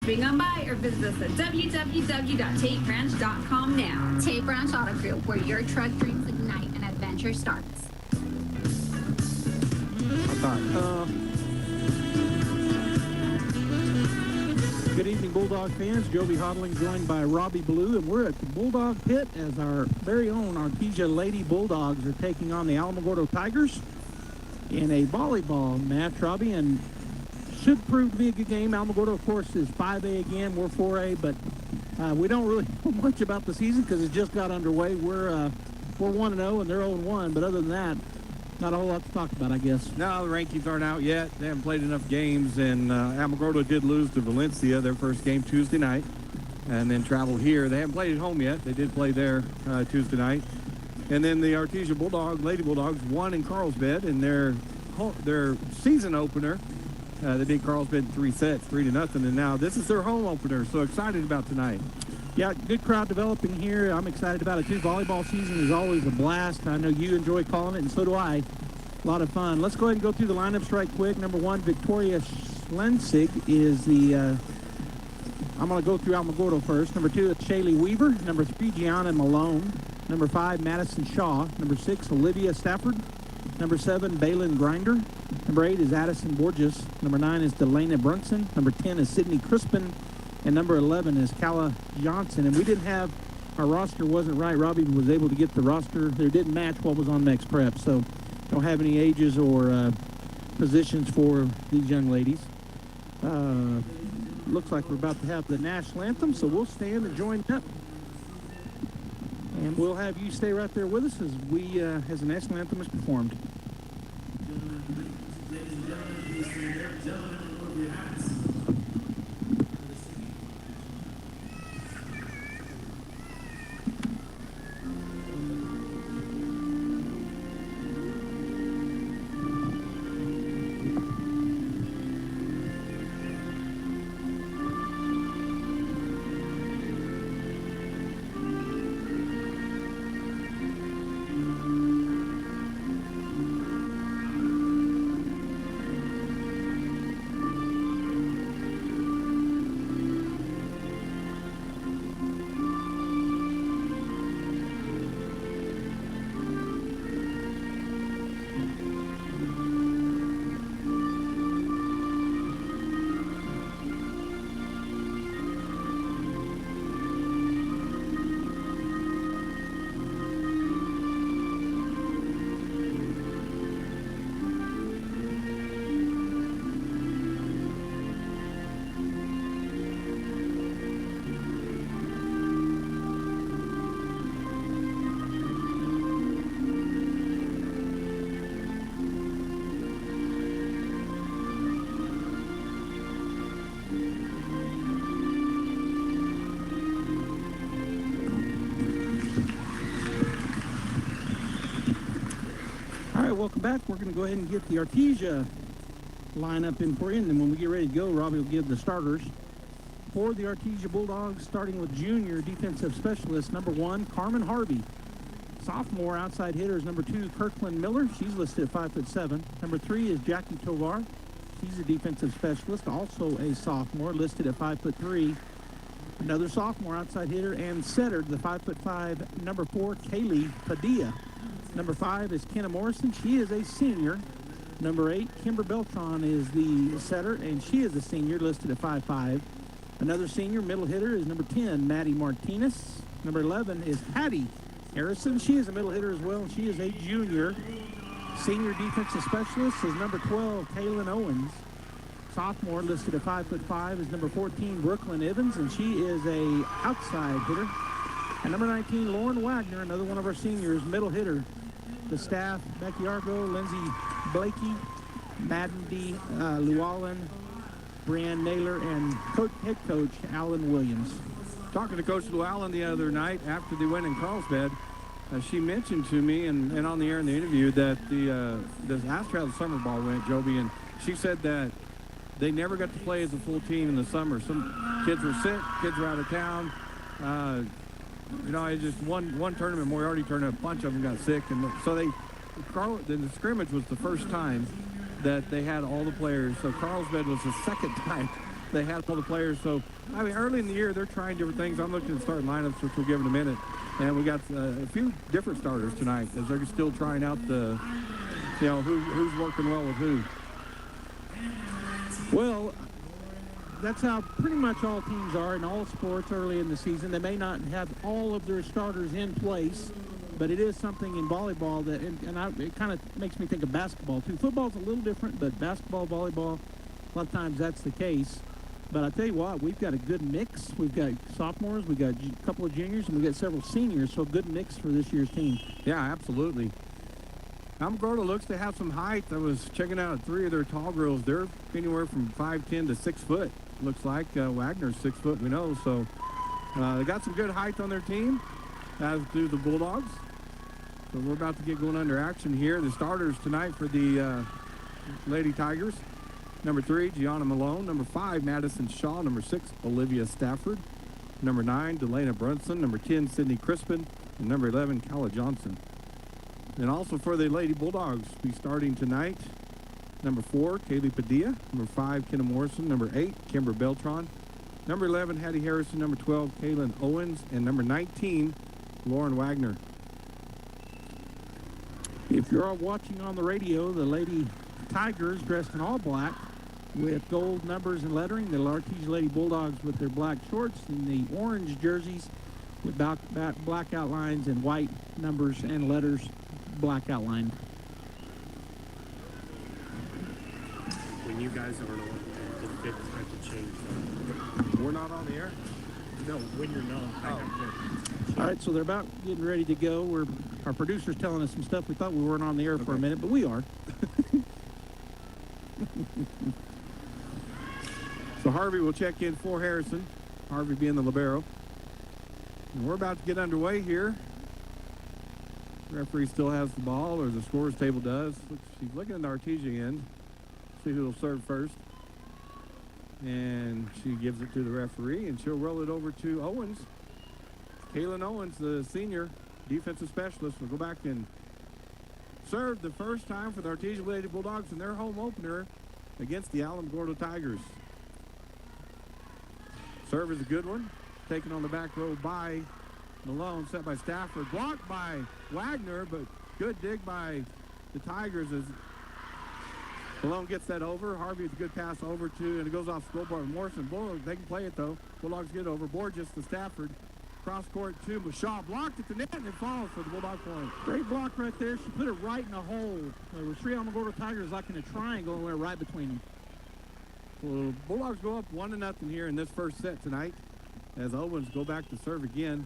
Swing on by or visit us at www.tapebranch.com now. Tape Branch Auto Group, where your truck dreams ignite and adventure starts. Good evening, Bulldog fans. Joby Hodling joined by Robbie Blue, and we're at the Bulldog Pit as our very own Artesia Lady Bulldogs are taking on the Alamogordo Tigers in a volleyball match, Robbie, and should prove to be a good game. Alamogordo, of course, is 5A again. We're 4A, but we don't really know much about the season because it just got underway. We're 1-0, and they're 0-1, but other than that, not a whole lot to talk about, I guess. No, the rankings aren't out yet. They haven't played enough games, and Alamogordo did lose to Valencia, their first game Tuesday night, and then traveled here. They haven't played at home yet. They did play there Tuesday night. And then the Artesia Bulldogs, Lady Bulldogs, won in Carlsbad in their season opener. They beat Carlsbad in 3 sets, 3-0, and now this is their home opener, so excited about tonight. Yeah, good crowd developing here. I'm excited about it, too. Volleyball season is always a blast. I know you enjoy calling it, and so do I. A lot of fun. Let's go ahead and go through the lineups right quick. Number 1, Victoria Schlensig is the... I'm going to go through Alamogordo first. Number 2, it's Shaylee Weaver. Number 3, Gianna Malone. Number 5, Madison Shaw. Number 6, Olivia Stafford. Number 7, Balin Grinder. Number 8 is Addison Borges. Number 9 is Delana Brunson. Number 10 is Sydney Crispin. And number 11 is Calla Johnson. And we didn't have, our roster wasn't right. Robbie was able to get the roster. They didn't match what was on Next Prep. So don't have any ages or positions for these young ladies. Looks like we're about to have the national anthem, so we'll stand and join up. And we'll have you stay right there with us as as the national anthem is performed. Welcome back. We're going to go ahead and get the Artesia lineup in for you, and then when we get ready to go, Robbie will give the starters for the Artesia Bulldogs, starting with junior defensive specialist number 1, Carmen Harvey. Sophomore outside hitters number 2, Kirkland Miller. She's listed at 5'7". Number 3 is Jackie Tovar. She's a defensive specialist, also a sophomore, listed at 5'3". Another sophomore outside hitter and setter, the 5'5", number 4, Kaylee Padilla. Number 5 is Kenna Morrison. She is a senior. Number 8, Kimber Beltran is the setter, and she is a senior, listed at 5'5". Another senior middle hitter is number 10, Maddie Martinez. Number 11 is Hattie Harrison. She is a middle hitter as well, and she is a junior. Senior defensive specialist is number 12, Kaylin Owens. Sophomore, listed at 5'5", is number 14, Brooklyn Evans, and she is a outside hitter. And number 19, Lauren Wagner, another one of our seniors, middle hitter. The staff, Becky Argo, Lindsay Blakey, Madden D. Llewellyn, Brianne Naylor, and head coach Alan Williams. Talking to Coach Llewellyn the other night after they went in Carlsbad, she mentioned to me and on the air in the interview that asked her how the summer ball went, Joby, and she said that they never got to play as a full team in the summer. Some kids were sick, kids were out of town. I just one tournament, Moriarty tournament, a bunch of them got sick, and so the scrimmage was the first time that they had all the players. So Carlsbad was the second time They had all the players. So, I mean, early in the year, they're trying different things. I'm looking at starting lineups, which we'll give in a minute. And we got a few different starters tonight as they're still trying out the, who's working well with who. Well, that's how pretty much all teams are in all sports early in the season. They may not have all of their starters in place, but it is something in volleyball that, it kind of makes me think of basketball too. Football's a little different, but basketball, volleyball, a lot of times that's the case. But I tell you what, we've got a good mix. We've got sophomores, we've got a couple of juniors, and we've got several seniors, so a good mix for this year's team. Yeah, absolutely. Alamogordo looks to have some height. I was checking out 3 of their tall girls. They're anywhere from 5'10" to 6 foot. Looks like Wagner's 6 foot, we know. So they got some good height on their team, as do the Bulldogs. So we're about to get going under action here. The starters tonight for the Lady Tigers. Number 3, Gianna Malone. Number 5, Madison Shaw. Number 6, Olivia Stafford. Number 9, Delana Brunson. Number 10, Sydney Crispin. And number 11, Kala Johnson. And also for the Lady Bulldogs, be starting tonight. Number 4, Kaylee Padilla. Number 5, Kenna Morrison. Number 8, Kimber Beltran. Number 11, Hattie Harrison. Number 12, Kaylin Owens. And number 19, Lauren Wagner. If you're all watching on the radio, the Lady Tigers dressed in all black with gold numbers and lettering. The Artesia Lady Bulldogs with their black shorts and the orange jerseys with black outlines and white numbers and letters, black outline. When you guys aren't on, the fits have to change. We're not on the air? No, when you're not, I have to. All right, so they're about getting ready to go. Our producer's telling us some stuff. We thought we weren't on the air for a minute, but we are. So Harvey will check in for Harrison. Harvey being the libero. And we're about to get underway here. The referee still has the ball, or the scores table does. She's looking at the Artesia end. See who will serve first. And she gives it to the referee, and she'll roll it over to Owens. Kaylin Owens, the senior defensive specialist, will go back and serve the first time for the Artesia Lady Bulldogs in their home opener against the Alamogordo Tigers. Serve is a good one. Taken on the back row by Malone, set by Stafford. Blocked by Wagner, but good dig by the Tigers as Malone gets that over. Harvey with a good pass over to, and it goes off scoreboard. Morrison, Bulldogs, they can play it though. Bulldogs get over. Borges to Stafford. Cross court to Shaw. Blocked at the net, and it falls for the Bulldog point. Great block right there. She put it right in the hole. There were 3 Alamogordo Tigers like in a triangle and went right between them. Well, Bulldogs go up 1-0 here in this first set tonight as Owens go back to serve again.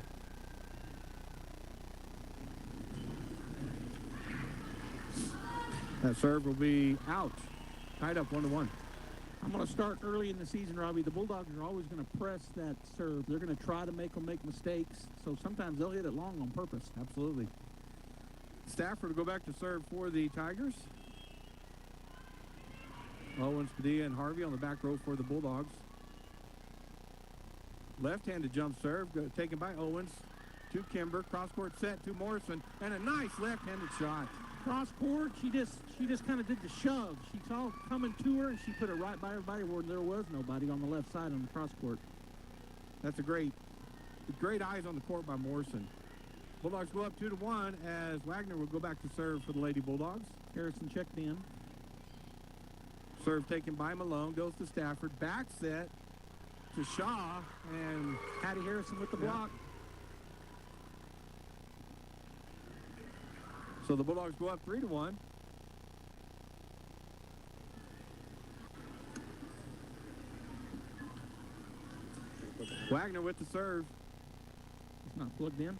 That serve will be out. Tied up 1-1. I'm going to start early in the season, Robbie. The Bulldogs are always going to press that serve. They're going to try to make them make mistakes, so sometimes they'll hit it long on purpose. Absolutely. Stafford will go back to serve for the Tigers. Owens, Padilla, and Harvey on the back row for the Bulldogs. Left-handed jump serve taken by Owens to Kimber. Cross-court set to Morrison, and a nice left-handed shot. Cross court, she just kind of did the shove. She saw it coming to her, and she put it right by everybody where there was nobody on the left side on the cross court. That's a great eyes on the court by Morrison. Bulldogs go up 2-1 as Wagner will go back to serve for the Lady Bulldogs. Harrison checked in. Serve taken by Malone, goes to Stafford. Back set to Shaw, and Hattie Harrison with the block. So the Bulldogs go up 3-1. Wagner with the serve. It's not plugged in.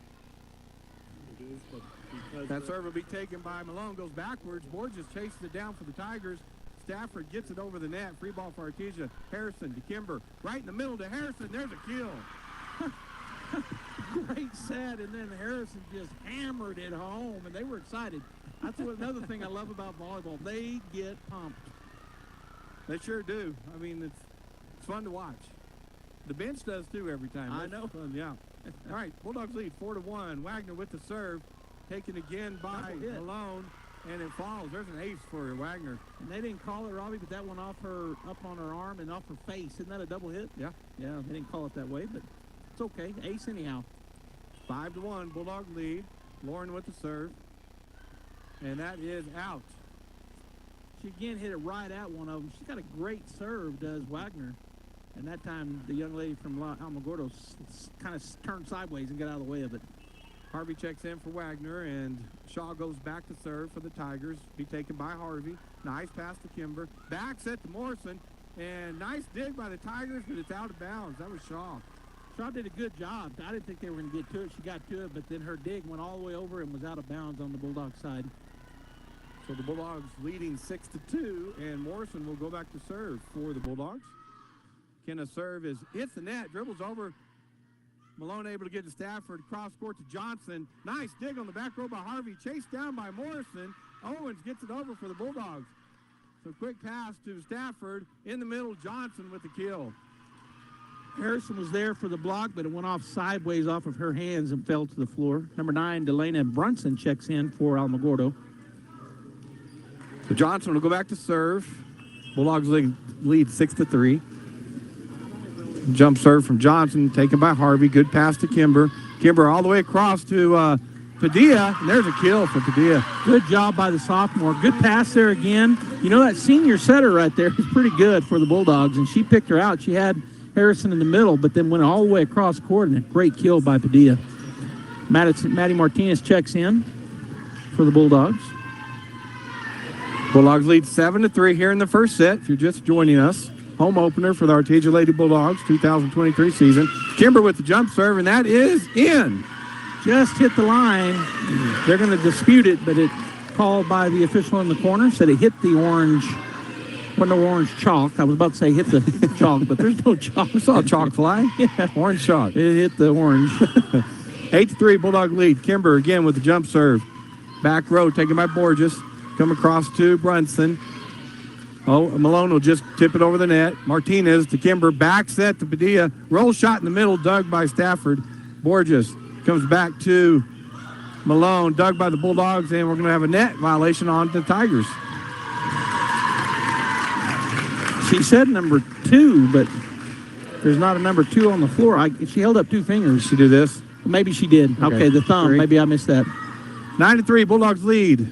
It is, but because That serve will be taken by Malone, goes backwards. Borges chases it down for the Tigers. Stafford gets it over the net. Free ball for Artesia. Harrison to Kimber. Right in the middle to Harrison. There's a kill. Great set, and then Harrison just hammered it home, and they were excited. That's another thing I love about volleyball. They get pumped. They sure do. I mean, it's fun to watch. The bench does too every time. I That's know. Fun, yeah. All right, Bulldogs lead 4-1. Wagner with the serve. Taken again by Malone. and it falls. There's an ace for Wagner. And they didn't call it, Robbie, but that went off her, up on her arm and off her face. Isn't that a double hit? Yeah. Yeah, they didn't call it that way, but it's okay. Ace anyhow. 5-1, Bulldog lead. Lauren with the serve. And that is out. She again hit it right at one of them. She's got a great serve, does Wagner. And that time, the young lady from Alamogordo kind of turned sideways and got out of the way of it. Harvey checks in for Wagner, and Shaw goes back to serve for the Tigers. Be taken by Harvey. Nice pass to Kimber. Back set to Morrison. And nice dig by the Tigers, but it's out of bounds. That was Shaw. Shaw did a good job. I didn't think they were going to get to it. She got to it, but then her dig went all the way over and was out of bounds on the Bulldog side. So the Bulldogs leading 6-2, and Morrison will go back to serve for the Bulldogs. Kenna's serve hits the net, dribbles over. Malone able to get to Stafford, cross court to Johnson. Nice dig on the back row by Harvey, chased down by Morrison. Owens gets it over for the Bulldogs. So quick pass to Stafford. In the middle, Johnson with the kill. Harrison was there for the block, but it went off sideways off of her hands and fell to the floor. Number 9, Delana Brunson checks in for Alamogordo. So Johnson will go back to serve. Bulldogs lead 6-3. Jump serve from Johnson, taken by Harvey. Good pass to Kimber. Kimber all the way across to Padilla, and there's a kill for Padilla. Good job by the sophomore. Good pass there again. You know, that senior setter right there is pretty good for the Bulldogs, and she picked her out. She had Harrison in the middle, but then went all the way across court, and a great kill by Padilla. Maddie Martinez checks in for the Bulldogs. Bulldogs lead 7-3 here in the first set. If you're just joining us, home opener for the Artesia Lady Bulldogs 2023 season. Kimber with the jump serve, and that is in. Just hit the line. They're going to dispute it, but it called by the official in the corner, said it hit the orange, wasn't no orange chalk. I was about to say hit the chalk, but there's no chalk. I saw a chalk fly. Yeah. Orange shot. It hit the orange. 8-3 Bulldog lead. Kimber again with the jump serve. Back row taken by Borges. Come across to Brunson. Oh, Malone will just tip it over the net. Martinez to Kimber. Back set to Padilla. Roll shot in the middle, dug by Stafford. Borges comes back to Malone, dug by the Bulldogs, and we're going to have a net violation on the Tigers. She said number 2, but there's not a number 2 on the floor. She held up 2 fingers. Did she do this? Maybe she did. Okay, the thumb. 3. Maybe I missed that. 9-3 Bulldogs lead.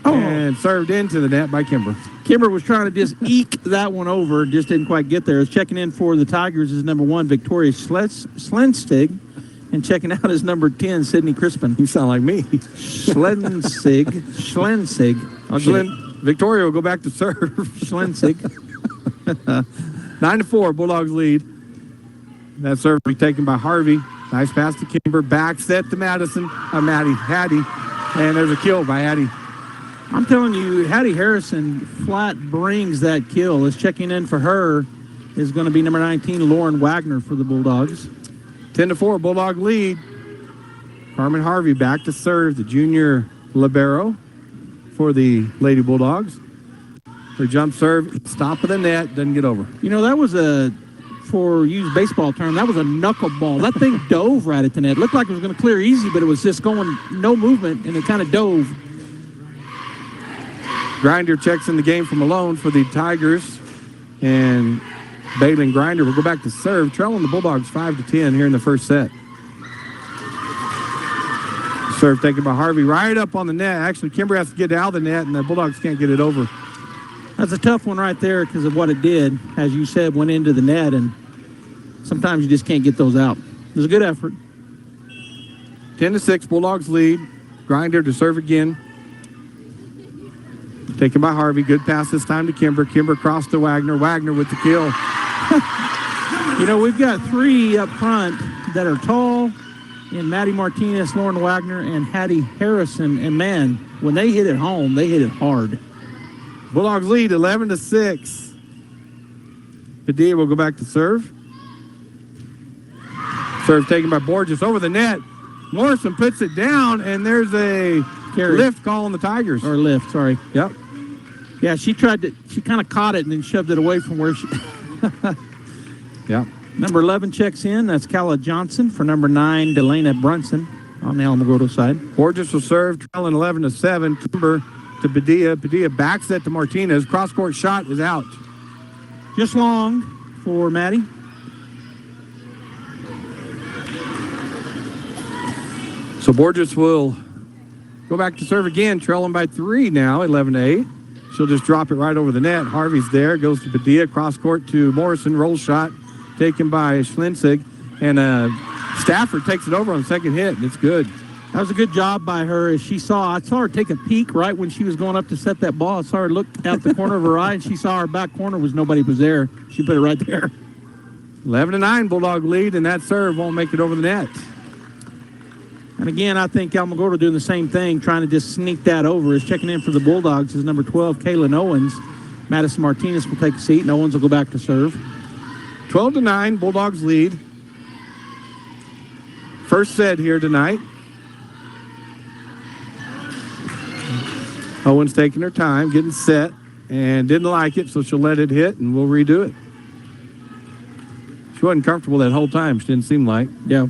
Oh. And served into the net by Kimber. Kimber was trying to just eke that one over, just didn't quite get there. Checking in for the Tigers is number 1, Victoria Schlenstig, and checking out is number 10, Sydney Crispin. You sound like me. Schlensig. Victoria will go back to serve. Schlensig. 9-4 Bulldogs lead. That serve will be taken by Harvey. Nice pass to Kimber. Back set to Hattie. And there's a kill by Hattie. I'm telling you, Hattie Harrison flat brings that kill. Is checking in for her is going to be number 19, Lauren Wagner for the Bulldogs. 10-4 Bulldog lead. Carmen Harvey back to serve, the junior libero for the Lady Bulldogs. Her jump serve, top of the net, doesn't get over. You know, that was for use baseball term, that was a knuckleball. That thing dove right at the net. Looked like it was going to clear easy, but it was just going no movement, and it kind of dove. Grinder checks in the game for Malone for the Tigers. And Bailey and Grinder will go back to serve, trailing the Bulldogs 5-10 here in the first set. Serve taken by Harvey right up on the net. Actually, Kimber has to get out of the net, and the Bulldogs can't get it over. That's a tough one right there because of what it did. As you said, went into the net, and sometimes you just can't get those out. It was a good effort. 10-6, Bulldogs lead. Grinder to serve again. Taken by Harvey. Good pass this time to Kimber. Kimber cross to Wagner. Wagner with the kill. You know, we've got 3 up front that are tall, and Maddie Martinez, Lauren Wagner, and Hattie Harrison. And, man, when they hit it home, they hit it hard. Bulldogs lead 11-6. Padilla will go back to serve. Serve taken by Borges over the net. Morrison puts it down, and there's a lift call on the Tigers. Or lift, sorry. Yep. Yeah, she kind of caught it and then shoved it away from where she... Yeah. Number 11 checks in. That's Kala Johnson for number 9, Delana Brunson on the Alamogordo side. Borges will serve, trailing 11-7. Kimber to Padilla. Padilla backs that to Martinez. Cross-court shot is out. Just long for Maddie. So Borges will go back to serve again, trailing by 3 now, 11-8. She'll just drop it right over the net. Harvey's there, goes to Padilla, cross-court to Morrison, roll shot taken by Schlensig, and Stafford takes it over on the second hit, and it's good. That was a good job by her. As I saw her take a peek right when she was going up to set that ball. I saw her look out the corner of her eye, and she saw her back corner nobody was there. She put it right there. 11-9, Bulldog lead, and that serve won't make it over the net. And again, I think Alamogordo doing the same thing, trying to just sneak that over. Is checking in for the Bulldogs is number 12, Kaylin Owens. Madison Martinez will take a seat, and Owens will go back to serve. 12-9, Bulldogs lead. First set here tonight. Owens taking her time, getting set, and didn't like it, so she'll let it hit, and we'll redo it. She wasn't comfortable that whole time, she didn't seem like. Yeah.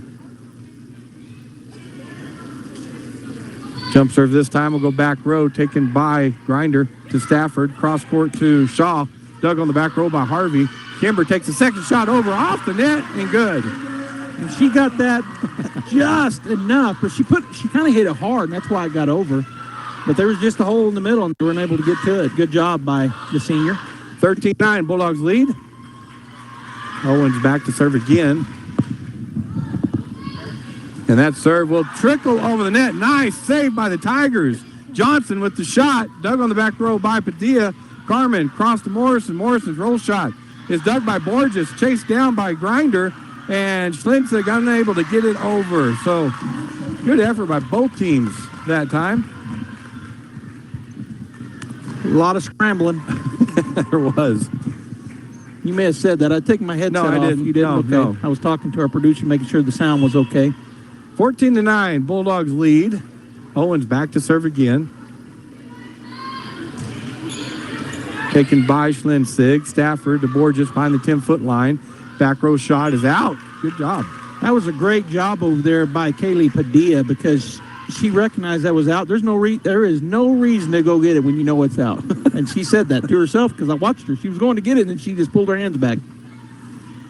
Jump serve this time will go back row, taken by Grinder to Stafford. Cross court to Shaw. Dug on the back row by Harvey. Kimber takes a second shot over off the net and good. And she got that just enough, but she kind of hit it hard, and that's why it got over. But there was just a hole in the middle, and they weren't able to get to it. Good job by the senior. 13-9, Bulldogs lead. Owens back to serve again. And that serve will trickle over the net. Nice save by the Tigers. Johnson with the shot. Dug on the back row by Padilla. Carmen crossed to Morrison. Morrison's roll shot is dug by Borges. Chased down by Grinder. And Schlensig unable to get it over. So good effort by both teams that time. A lot of scrambling. There was. You may have said that. I'd taken my headset off. No, I didn't. You didn't? No, okay. no. I was talking to our producer, making sure the sound was okay. 14-9, Bulldogs lead. Owens back to serve again. Taken by Schlensig. Stafford to Borges behind the 10-foot line. Back row shot is out. Good job. That was a great job over there by Kaylee Padilla because she recognized that was out. There is no reason to go get it when you know it's out. And she said that to herself because I watched her. She was going to get it, and she just pulled her hands back.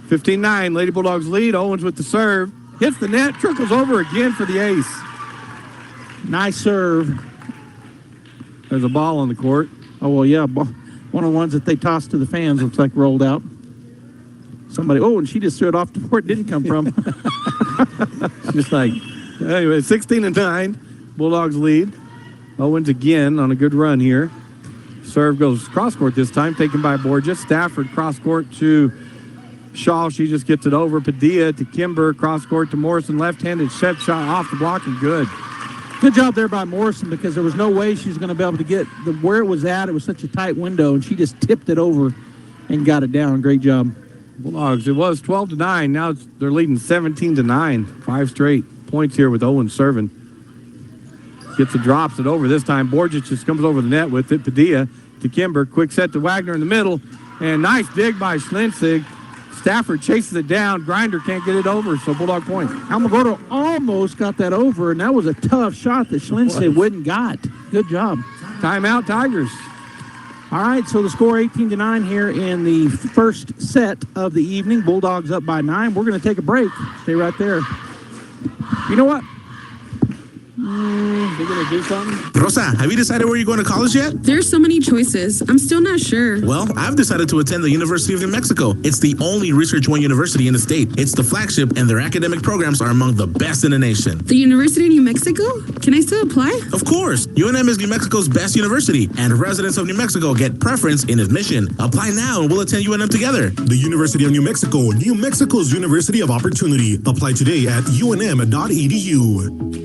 15-9, Lady Bulldogs lead. Owens with the serve. Hits the net, trickles over again for the ace. Nice serve. There's a ball on the court. Oh, well, yeah. One of the ones that they tossed to the fans looks like rolled out. Somebody, and she just threw it off to where it didn't come from. Just like, anyway, 16-9, Bulldogs lead. Owens again on a good run here. Serve goes cross-court this time, taken by Borges. Stafford cross-court to Shaw. She just gets it over. Padilla to Kimber. Cross-court to Morrison. Left-handed set shot off the block and good. Good job there by Morrison because there was no way she was going to be able to get where it was at. It was such a tight window, and she just tipped it over and got it down. Great job. Bulldogs, it was 12-9. Now they're leading 17-9. 5 straight points here with Owens serving. Gets it, drops it over. This time Borges just comes over the net with it. Padilla to Kimber. Quick set to Wagner in the middle. And nice dig by Schlensig. Stafford chases it down. Grinder can't get it over, so Bulldog point. Alamogordo almost got that over, and that was a tough shot that Schlensig wouldn't got. Good job. Timeout, Tigers. All right, so the score 18-9 here in the first set of the evening. Bulldogs up by 9. We're going to take a break. Stay right there. You know what? They're going to do something? Rosa, have you decided where you're going to college yet? There's so many choices. I'm still not sure. Well, I've decided to attend the University of New Mexico. It's the only Research One university in the state. It's the flagship, and their academic programs are among the best in the nation. The University of New Mexico? Can I still apply? Of course. UNM is New Mexico's best university, and residents of New Mexico get preference in admission. Apply now, and we'll attend UNM together. The University of New Mexico, New Mexico's University of Opportunity. Apply today at unm.edu.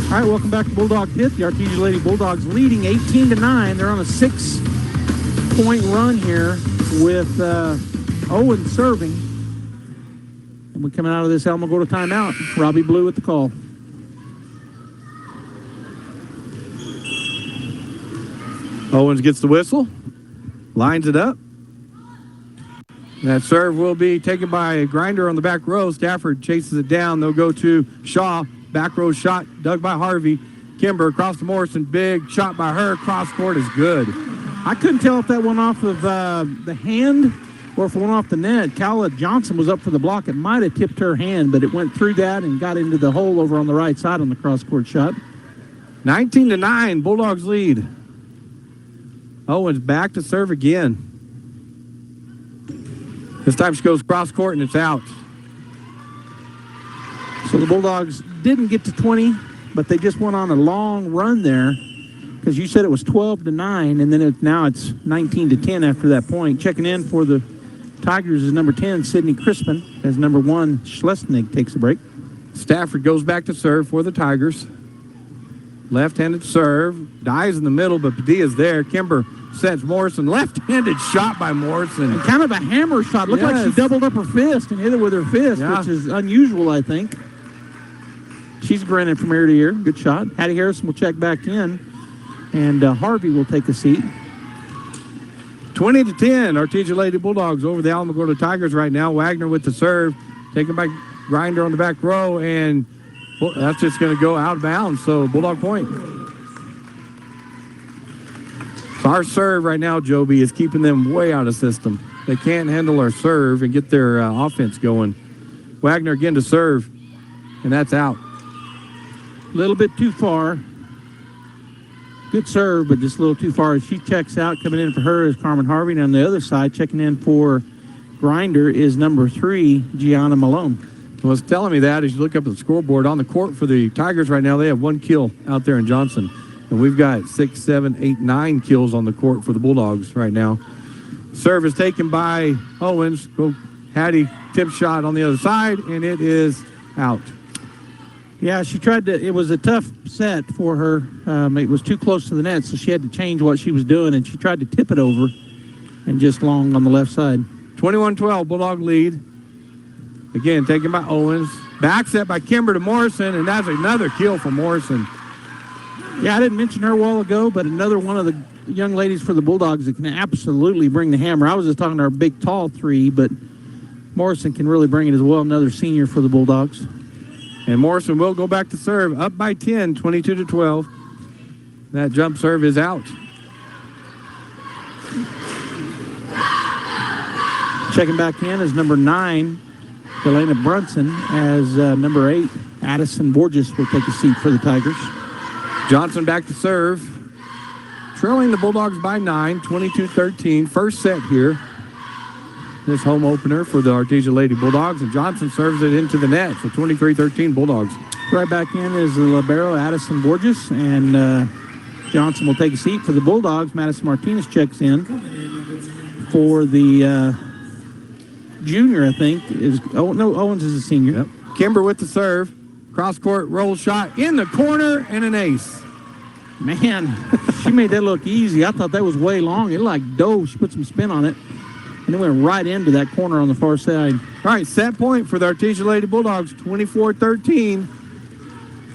All right, welcome back to Bulldog Pit. The Artesia Lady Bulldogs leading 18-9. They're on a 6-point run here with Owen serving. And we're coming out of this Alamogordo timeout. Robbie Blue at the call. Owens gets the whistle. Lines it up. That serve will be taken by Grinder on the back row. Stafford chases it down. They'll go to Shaw. Back row shot dug by Harvey. Kimber across to Morrison. Big shot by her. Cross court is good. I couldn't tell if that went off of the hand or if it went off the net. Calla Johnson was up for the block. It might have tipped her hand, but it went through that and got into the hole over on the right side on the cross-court shot. 19-9, Bulldogs lead. Owens back to serve again. This time she goes cross-court and it's out. So the Bulldogs didn't get to 20, but they just went on a long run there because you said it was 12-9, and then now it's 19-10 after that point. Checking in for the Tigers is number 10, Sydney Crispin, as number 1, Schlesnig takes a break. Stafford goes back to serve for the Tigers. Left-handed serve, dies in the middle, but Padilla's there. Kimber sets Morrison. Left-handed shot by Morrison. And kind of a hammer shot. Looked like she doubled up her fist and hit it with her fist, which is unusual, I think. She's grinning from ear to ear. Good shot. Hattie Harrison will check back in, and Harvey will take a seat. 20-10, Artesia Lady Bulldogs over the Alamogordo Tigers right now. Wagner with the serve, taken by Grinder on the back row, and that's just going to go out of bounds, so Bulldog point. So our serve right now, Joby, is keeping them way out of system. They can't handle our serve and get their offense going. Wagner again to serve, and that's out. A little bit too far. Good serve, but just a little too far. She checks out. Coming in for her is Carmen Harvey. And on the other side, checking in for Grinder is number 3, Gianna Malone. Well, it's telling me that as you look up at the scoreboard on the court for the Tigers right now, they have 1 kill out there in Johnson. And we've got 6, 7, 8, 9 kills on the court for the Bulldogs right now. Serve is taken by Owens. Hattie tip shot on the other side, and it is out. Yeah, she tried to. It was a tough set for her. It was too close to the net, so she had to change what she was doing, and she tried to tip it over and just long on the left side. 21-12, Bulldog lead. Again, taken by Owens. Back set by Kimber to Morrison, and that's another kill for Morrison. Yeah, I didn't mention her a while ago, but another one of the young ladies for the Bulldogs that can absolutely bring the hammer. I was just talking to our big, tall 3, but Morrison can really bring it as well. Another senior for the Bulldogs. And Morrison will go back to serve, up by 10, 22-12. That jump serve is out. Checking back in is number 9, Elena Brunson, as number 8, Addison Borges will take a seat for the Tigers. Johnson back to serve. Trailing the Bulldogs by 9, 22-13. First set here. This home opener for the Artesia Lady Bulldogs, and Johnson serves it into the net for 23-13 Bulldogs. Right back in is the libero, Addison Borges, and Johnson will take a seat for the Bulldogs. Madison Martinez checks in for the junior, I think. Owens is a senior. Yep. Kimber with the serve. Cross-court roll shot in the corner and an ace. Man, she made that look easy. I thought that was way long. It like dove. She put some spin on it. And it went right into that corner on the far side. All right, set point for the Artesia Lady Bulldogs, 24-13.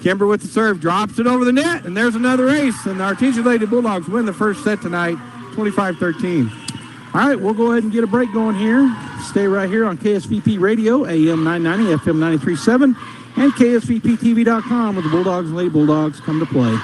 Kimber with the serve, drops it over the net, and there's another ace. And the Artesia Lady Bulldogs win the first set tonight, 25-13. All right, we'll go ahead and get a break going here. Stay right here on KSVP Radio, AM 990, FM 93.7, and KSVPTV.com where the Bulldogs and Lady Bulldogs come to play.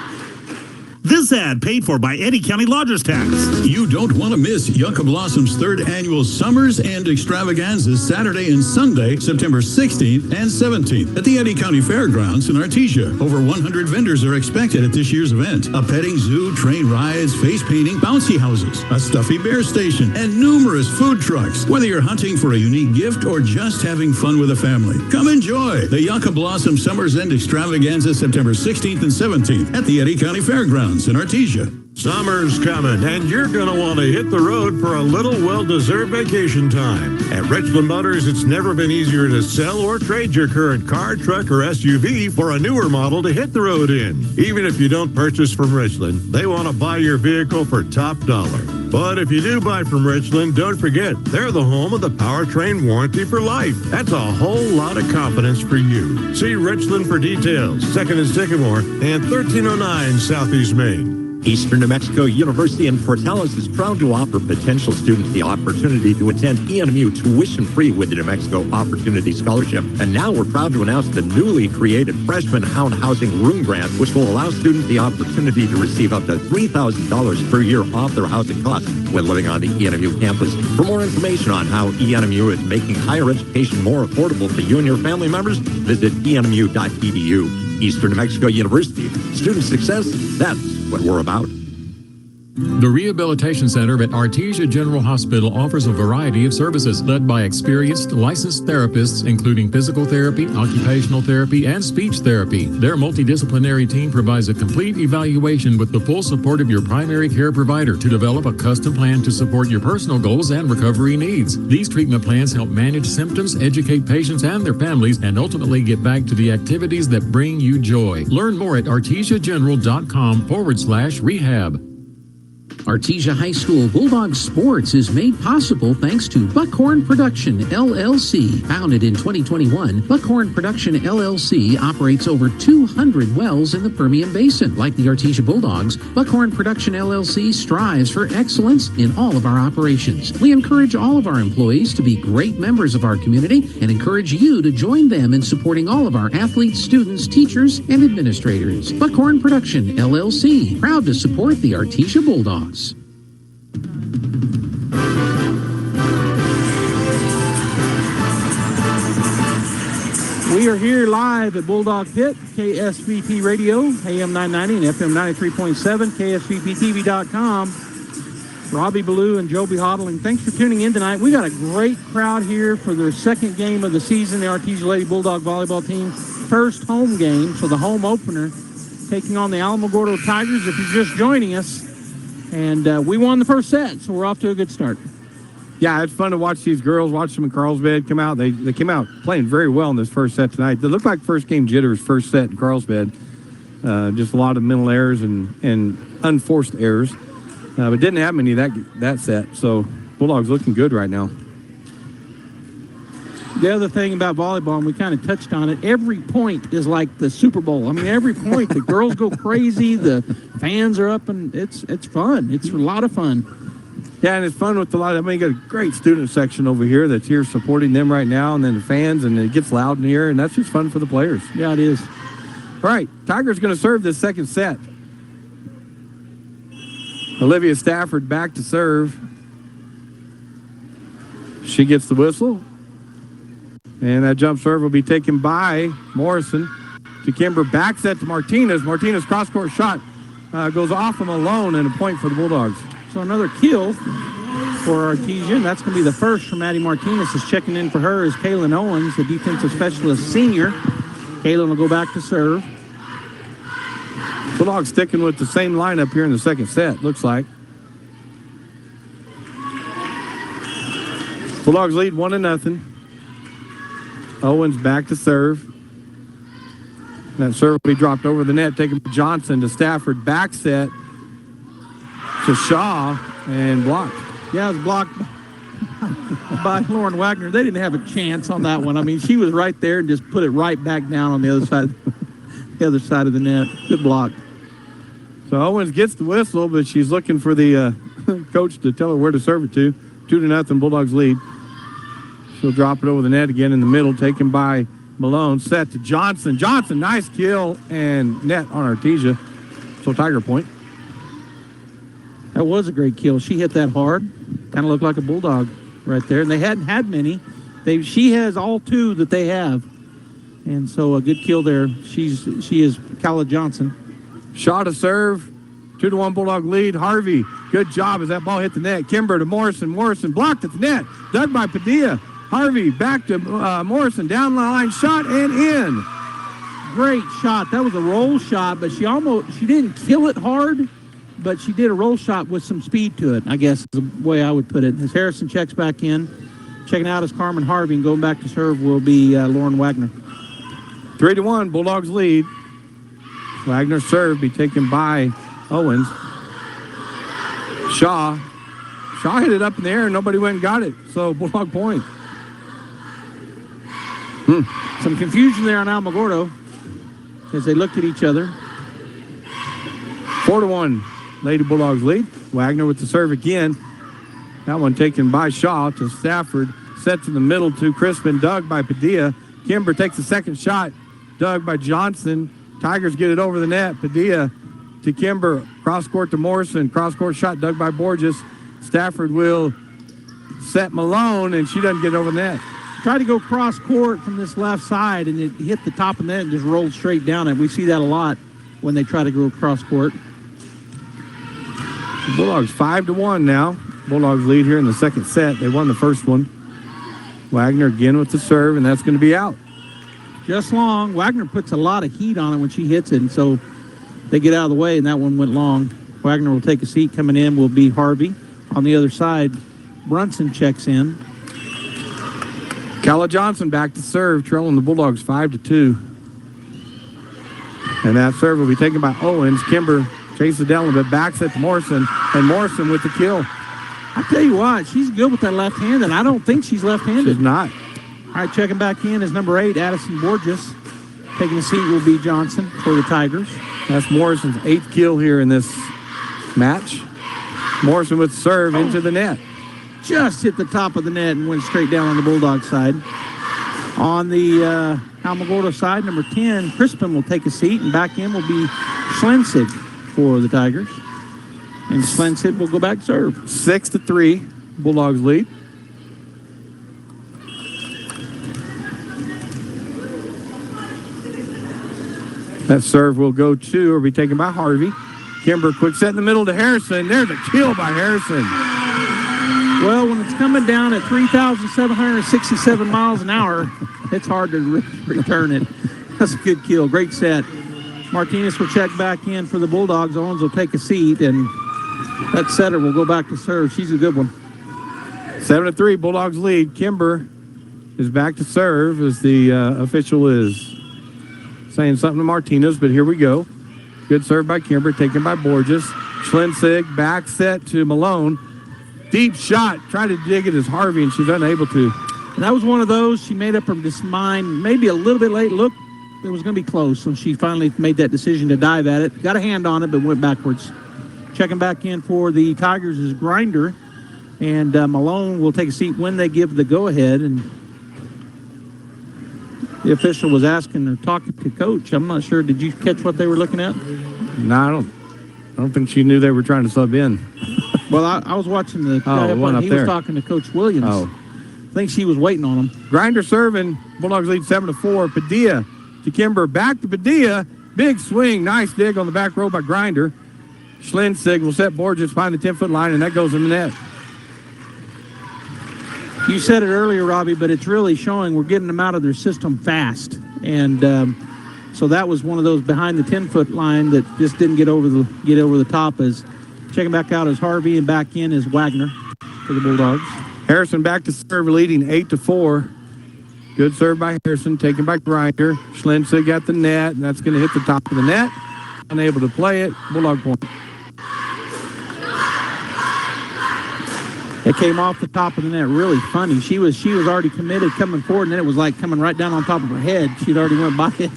This ad paid for by Eddy County Lodgers Tax. You don't want to miss Yucca Blossom's 3rd annual Summers and Extravaganzas Saturday and Sunday, September 16th and 17th at the Eddy County Fairgrounds in Artesia. Over 100 vendors are expected at this year's event. A petting zoo, train rides, face painting, bouncy houses, a stuffy bear station, and numerous food trucks. Whether you're hunting for a unique gift or just having fun with a family, come enjoy the Yucca Blossom Summers and Extravaganza September 16th and 17th at the Eddy County Fairgrounds in Artesia. Summer's coming, and you're going to want to hit the road for a little well-deserved vacation time. At Richland Motors, it's never been easier to sell or trade your current car, truck, or SUV for a newer model to hit the road in. Even if you don't purchase from Richland, they want to buy your vehicle for top dollar. But if you do buy from Richland, don't forget, they're the home of the powertrain warranty for life. That's a whole lot of confidence for you. See Richland for details. 2nd and Sycamore and 1309 Southeast Main. Eastern New Mexico University in Portales is proud to offer potential students the opportunity to attend ENMU tuition-free with the New Mexico Opportunity Scholarship. And now we're proud to announce the newly created Freshman Hound Housing Room Grant, which will allow students the opportunity to receive up to $3,000 per year off their housing costs when living on the ENMU campus. For more information on how ENMU is making higher education more affordable for you and your family members, visit enmu.edu. Eastern New Mexico University. Student success, that's what we're about. The Rehabilitation Center at Artesia General Hospital offers a variety of services led by experienced licensed therapists, including physical therapy, occupational therapy, and speech therapy. Their multidisciplinary team provides a complete evaluation with the full support of your primary care provider to develop a custom plan to support your personal goals and recovery needs. These treatment plans help manage symptoms, educate patients and their families, and ultimately get back to the activities that bring you joy. Learn more at artesiageneral.com/rehab. Artesia High School Bulldogs Sports is made possible thanks to Buckhorn Production, LLC. Founded in 2021, Buckhorn Production, LLC operates over 200 wells in the Permian Basin. Like the Artesia Bulldogs, Buckhorn Production, LLC strives for excellence in all of our operations. We encourage all of our employees to be great members of our community and encourage you to join them in supporting all of our athletes, students, teachers, and administrators. Buckhorn Production, LLC, proud to support the Artesia Bulldogs. We are here live at Bulldog Pit, KSVP Radio, AM 990 and FM 93.7, KSVPTV.com. Robbie Ballou and Joby Hodling, thanks for tuning in tonight. We got a great crowd here for their second game of the season, the Artesia Lady Bulldog volleyball team. First home game, so the home opener, taking on the Alamogordo Tigers if you're just joining us. And we won the first set, so we're off to a good start. Yeah, it's fun to watch these girls, watch them in Carlsbad come out. They came out playing very well in this first set tonight. They looked like first game jitters, first set in Carlsbad. Just a lot of mental errors and unforced errors. But didn't have many that set, so Bulldogs looking good right now. The other thing about volleyball, and we kind of touched on it, every point is like the Super Bowl. I mean, every point, the girls go crazy, the fans are up, and it's fun. It's a lot of fun. Yeah, and it's fun with you got a great student section over here that's here supporting them right now, and then the fans, and it gets loud in here, and that's just fun for the players. Yeah, it is. All right, Tigers going to serve this second set. Olivia Stafford back to serve. She gets the whistle. And that jump serve will be taken by Morrison to Kimber. Back set to Martinez. Martinez cross-court shot goes off him alone, and a point for the Bulldogs. So another kill for Artesia. That's going to be the first from Maddie Martinez. Is checking in for her is Kaylin Owens, the defensive specialist senior. Kaylin will go back to serve. Bulldogs sticking with the same lineup here in the second set, looks like. Bulldogs lead 1-0. Owens back to serve. That serve will be dropped over the net, taken by Johnson to Stafford. Back set to Shaw and blocked. Yeah, it was blocked by Lauren Wagner. They didn't have a chance on that one. I mean, she was right there and just put it right back down on the other side of the net. Good block. So Owens gets the whistle, but she's looking for the coach to tell her where to serve it to. 2-0 Bulldogs lead. She'll drop it over the net again in the middle, taken by Malone. Set to Johnson. Johnson, nice kill, and net on Artesia. So Tiger point. That was a great kill. She hit that hard. Kind of looked like a Bulldog right there. And they hadn't had many. She has all two that they have. And so a good kill there. She is Kala Johnson. Shot to serve. 2-1 Bulldog lead. Harvey, good job as that ball hit the net. Kimber to Morrison. Morrison blocked at the net. Dug by Padilla. Harvey back to Morrison. Down the line. Shot and in. Great shot. That was a roll shot, but she didn't kill it hard, but she did a roll shot with some speed to it, I guess is the way I would put it. As Harrison checks back in, checking out is Carmen Harvey, and going back to serve will be Lauren Wagner. 3-1 Bulldogs lead. Wagner's serve be taken by Owens. Shaw hit it up in the air and nobody went and got it. So Bulldog point. Some confusion there on Alamogordo as they looked at each other. 4-1 Lady Bulldogs lead. Wagner with the serve again. That one taken by Shaw to Stafford. Sets in the middle to Crispin. Dug by Padilla. Kimber takes the second shot. Dug by Johnson. Tigers get it over the net. Padilla to Kimber. Cross court to Morrison. Cross court shot dug by Borges. Stafford will set Malone, and she doesn't get it over the net. Tried to go cross court from this left side, and it hit the top of the net and just rolled straight down it. We see that a lot when they try to go cross court. The Bulldogs 5-1 now. Bulldogs lead here in the second set. They won the first one. Wagner again with the serve, and that's going to be out. Just long. Wagner puts a lot of heat on it when she hits it, and so they get out of the way, and that one went long. Wagner will take a seat. Coming in will be Harvey. On the other side, Brunson checks in. Calla Johnson back to serve, trailing the Bulldogs 5-2. And that serve will be taken by Owens. Kimber chases it down a little bit, backs it to Morrison, and Morrison with the kill. I tell you what, she's good with that left hand, and I don't think she's left-handed. She's not. All right, checking back in is number 8, Addison Borges. Taking a seat will be Johnson for the Tigers. That's Morrison's 8th kill here in this match. Morrison with serve into the net. Just hit the top of the net and went straight down on the Bulldog side. On the Alamogordo side, number 10, Crispin will take a seat, and back in will be Schlensig for the Tigers. And Schlensig will go back to serve. 6-3, Bulldogs lead. That serve will go to or be taken by Harvey. Kimber, quick set in the middle to Harrison. There's a kill by Harrison. Well, when it's coming down at 3,767 miles an hour, it's hard to return it. That's a good kill. Great set. Martinez will check back in for the Bulldogs. Owens will take a seat, and that setter will go back to serve. She's a good one. 7-3, Bulldogs lead. Kimber is back to serve as the official is saying something to Martinez, but here we go. Good serve by Kimber, taken by Borges. Schlensig, back set to Malone. Deep shot, tried to dig it as Harvey, and she's unable to. And that was one of those, she made up her mind maybe a little bit late. Look, it was going to be close, so she finally made that decision to dive at it. Got a hand on it, but went backwards. Checking back in for the Tigers is Grinder, and Malone will take a seat when they give the go-ahead. And the official was asking or talking to Coach. I'm not sure. Did you catch what they were looking at? No, I don't think she knew they were trying to sub in. Well, I was watching the one up he there. was talking to Coach Williams. Oh. I think she was waiting on him. Grinder serving. Bulldogs lead 7-4. Padilla to Kimber. Back to Padilla. Big swing. Nice dig on the back row by Grinder. Schlensig will set Borges behind the 10-foot line, and that goes in the net. You said it earlier, Robbie, but it's really showing we're getting them out of their system fast. And so that was one of those behind the 10-foot line that just didn't get over the top. As checking back out is Harvey, and back in is Wagner for the Bulldogs. Harrison back to serve, leading 8-4. Good serve by Harrison, taken by Grinder. Schlensig got the net, and that's going to hit the top of the net. Unable to play it. Bulldog point. It came off the top of the net really funny. She was already committed coming forward, and then it was like coming right down on top of her head. She'd already went by it.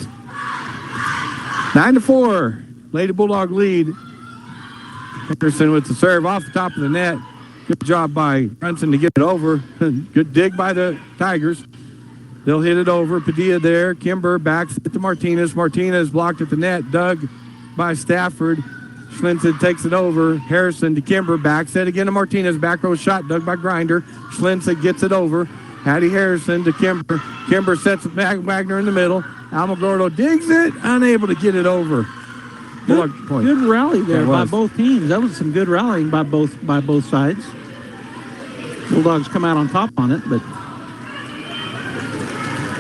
9-4. Lady Bulldog lead. Henderson with the serve off the top of the net. Good job by Brunson to get it over. Good dig by the Tigers. They'll hit it over. Padilla there. Kimber backs it to Martinez. Martinez blocked at the net. Dug by Stafford. Schlensig takes it over. Harrison to Kimber. Back set again to Martinez. Back row shot dug by Grinder. Schlensig gets it over. Hattie Harrison to Kimber. Kimber sets it back. Wagner in the middle. Alamogordo digs it. Unable to get it over. Good rally there by both teams. That was some good rallying by both sides. Bulldogs come out on top on it, but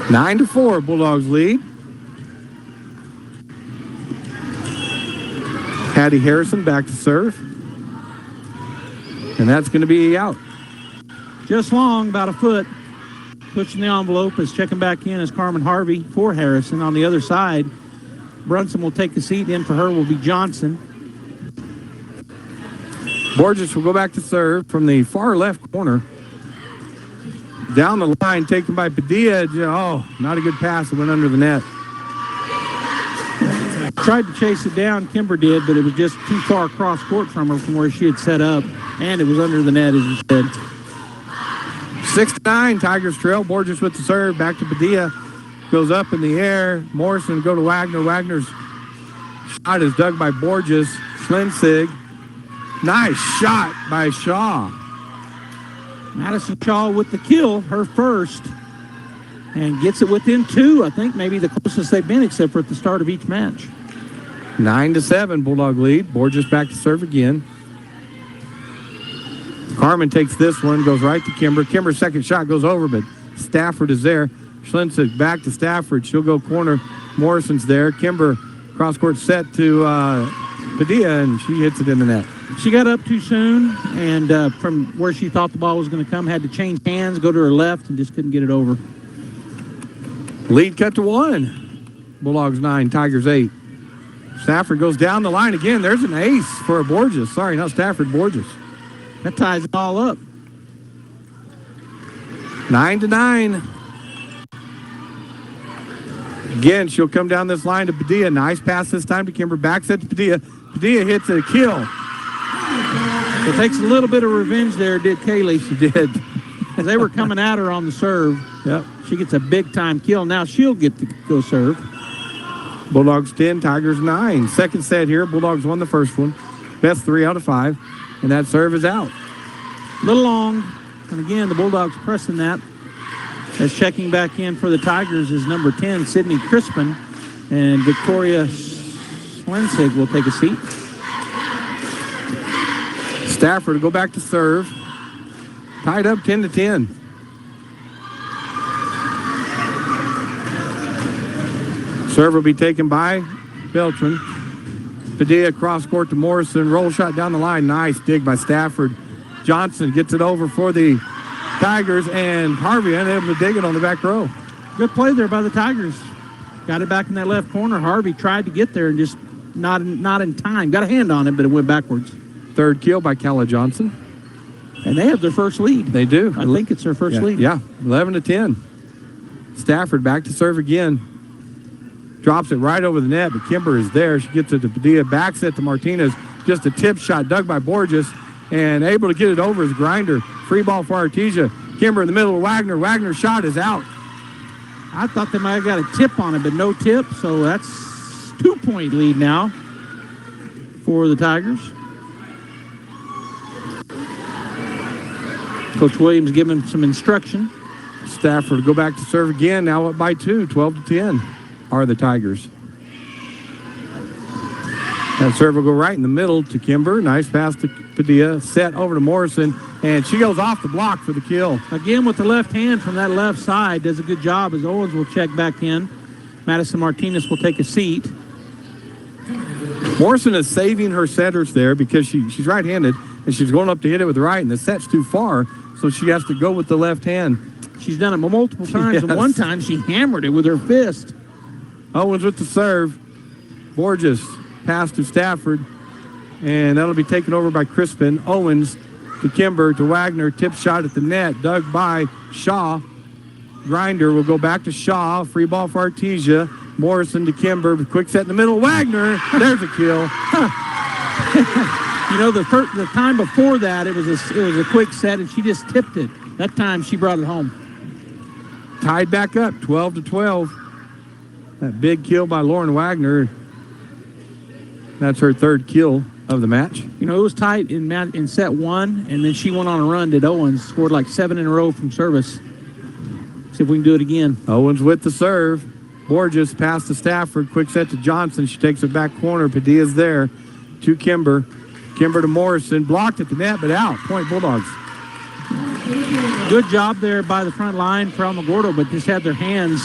9-4. Bulldogs lead. Hattie Harrison back to serve. And that's going to be out. Just long, about a foot. Pushing the envelope is checking back in as Carmen Harvey for Harrison. On the other side, Brunson will take a seat. In for her will be Johnson. Borges will go back to serve from the far left corner. Down the line, taken by Padilla. Oh, not a good pass. It went under the net. Tried to chase it down, Kimber did, but it was just too far across court from her from where she had set up, and it was under the net, as you said. 6-9, Tigers trail. Borges with the serve, back to Padilla. Goes up in the air. Morrison go to Wagner. Wagner's shot is dug by Borges. Schlensig. Nice shot by Shaw. Madison Shaw with the kill, her first, and gets it within 2. I think maybe the closest they've been, except for at the start of each match. 9-7, Bulldog lead. Borges back to serve again. Carmen takes this one, goes right to Kimber. Kimber's second shot goes over, but Stafford is there. Schlensig back to Stafford. She'll go corner. Morrison's there. Kimber cross-court set to Padilla, and she hits it in the net. She got up too soon, and from where she thought the ball was going to come, had to change hands, go to her left, and just couldn't get it over. Lead cut to 1. Bulldogs 9, Tigers 8. Stafford goes down the line again. There's an ace for Borges. Sorry, not Stafford, Borges. That ties it all up. 9-9. Again, she'll come down this line to Padilla. Nice pass this time to Kimber. Back set to Padilla. Padilla hits a kill. It takes a little bit of revenge there, did Kaylee? She did. As they were coming at her on the serve. Yep. She gets a big-time kill. Now she'll get to go serve. Bulldogs 10, Tigers 9. Second set here. Bulldogs won the first one. Best 3 out of 5. And that serve is out. A little long. And again, the Bulldogs pressing that. As checking back in for the Tigers is number 10, Sydney Crispin. And Victoria Schlensig will take a seat. Stafford will go back to serve. Tied up 10-10. Serve will be taken by Beltran. Padilla cross court to Morrison. Roll shot down the line. Nice dig by Stafford. Johnson gets it over for the Tigers, and Harvey unable to dig it on the back row. Good play there by the Tigers. Got it back in that left corner. Harvey tried to get there and just not in time. Got a hand on it, but it went backwards. Third kill by Calla Johnson. And they have their first lead. They do. I think it's their first lead. Yeah, 11-10. Stafford back to serve again. Drops it right over the net, but Kimber is there. She gets it to Padilla. Back set to Martinez. Just a tip shot dug by Borges. And able to get it over is Grinder. Free ball for Artesia. Kimber in the middle of Wagner. Wagner's shot is out. I thought they might have got a tip on it, but no tip. So that's 2-point lead now for the Tigers. Coach Williams giving some instruction. Stafford go back to serve again. Now up by 2, 12-10 are the Tigers. That serve will go right in the middle to Kimber. Nice pass to Padilla. Set over to Morrison, and she goes off the block for the kill. Again with the left hand from that left side. Does a good job as Owens will check back in. Madison Martinez will take a seat. Morrison is saving her setters there because she's right-handed, and she's going up to hit it with the right, and the set's too far, so she has to go with the left hand. She's done it multiple times, Yes. and one time she hammered it with her fist. Owens with the serve. Borges pass to Stafford, and that'll be taken over by Crispin. Owens to Kimber to Wagner. Tip shot at the net, dug by Shaw. Grinder will go back to Shaw. Free ball for Artesia. Morrison to Kimber. Quick set in the middle. Wagner. There's a kill. You know, the time before that, it was a quick set, and she just tipped it. That time, she brought it home. Tied back up, 12-12. That big kill by Lauren Wagner. That's her third kill of the match. You know, it was tight in set 1, and then she went on a run, did Owens. Scored like 7 in a row from service. See if we can do it again. Owens with the serve. Borges pass to Stafford. Quick set to Johnson. She takes it back corner. Padilla's there to Kimber. Kimber to Morrison. Blocked at the net, but out. Point Bulldogs. Good job there by the front line for Alamogordo, but just had their hands,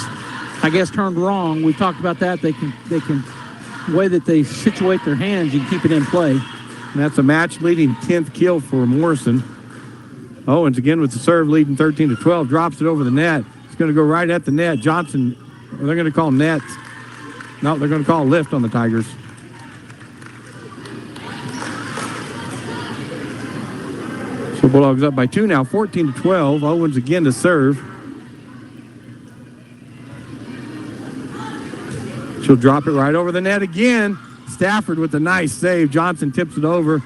I guess, turned wrong. We talked about that. They can the way that they situate their hands, you can keep it in play. And that's a match-leading 10th kill for Morrison. Owens again with the serve, leading 13-12. Drops it over the net. It's going to go right at the net. Johnson, they're going to call net. No, they're going to call lift on the Tigers. So Bulldogs up by 2 now, 14-12. Owens again to serve. She'll drop it right over the net again. Stafford with a nice save. Johnson tips it over.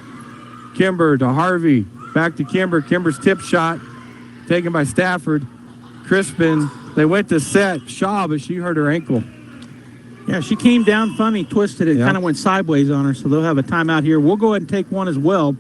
Kimber to Harvey. Back to Kimber. Kimber's tip shot taken by Stafford. Crispin, they went to set Shaw, but she hurt her ankle. Yeah, she came down funny, twisted it, kind of went sideways on her, so they'll have a timeout here. We'll go ahead and take one as well.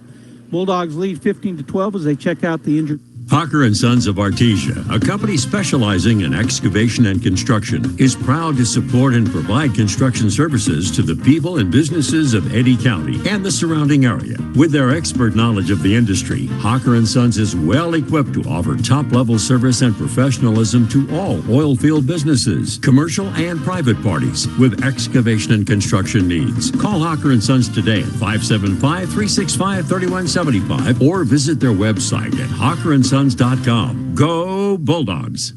Bulldogs lead 15-12 as they check out the injured. Hocker & Sons of Artesia, a company specializing in excavation and construction, is proud to support and provide construction services to the people and businesses of Eddy County and the surrounding area. With their expert knowledge of the industry, Hocker & Sons is well equipped to offer top-level service and professionalism to all oil field businesses, commercial and private parties with excavation and construction needs. Call Hocker & Sons today at 575-365-3175 or visit their website at hockerandsons.com. Go Bulldogs!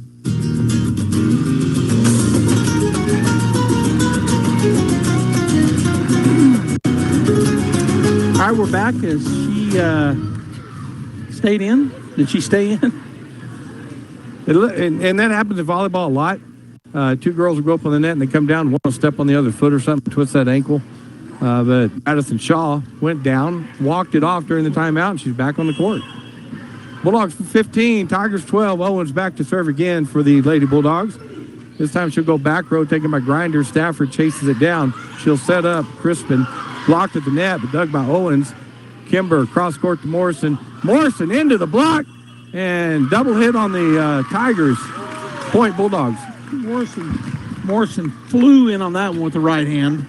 All right, we're back. As she stayed in? Did she stay in? And that happens in volleyball a lot. Two girls will go up on the net and they come down. One will step on the other foot or something, twist that ankle. But Madison Shaw went down, walked it off during the timeout, and she's back on the court. Bulldogs 15, Tigers 12. Owens back to serve again for the Lady Bulldogs. This time she'll go back row, taken by Grinder. Stafford chases it down. She'll set up Crispin. Blocked at the net, but dug by Owens. Kimber, cross court to Morrison. Morrison into the block, and double hit on the Tigers. Point Bulldogs. Morrison flew in on that one with the right hand.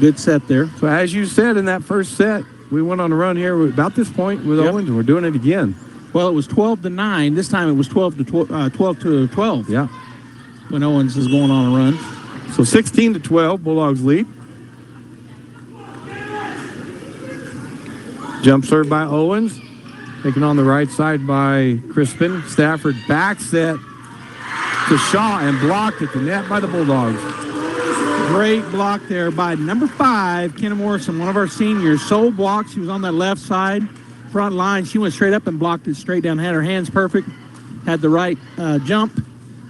Good set there. So as you said in that first set, we went on a run here about this point with Owens, and we're doing it again. Well, it was 12-9. This time it was 12-12. Yeah. When Owens is going on a run. So 16-12, Bulldogs lead. Jump serve by Owens. Taken on the right side by Crispin. Stafford back set to Shaw and blocked at the net by the Bulldogs. Great block there by number 5, Kenna Morrison, one of our seniors. Sole block. She was on that left side, front line. She went straight up and blocked it straight down. Had her hands perfect. Had the right jump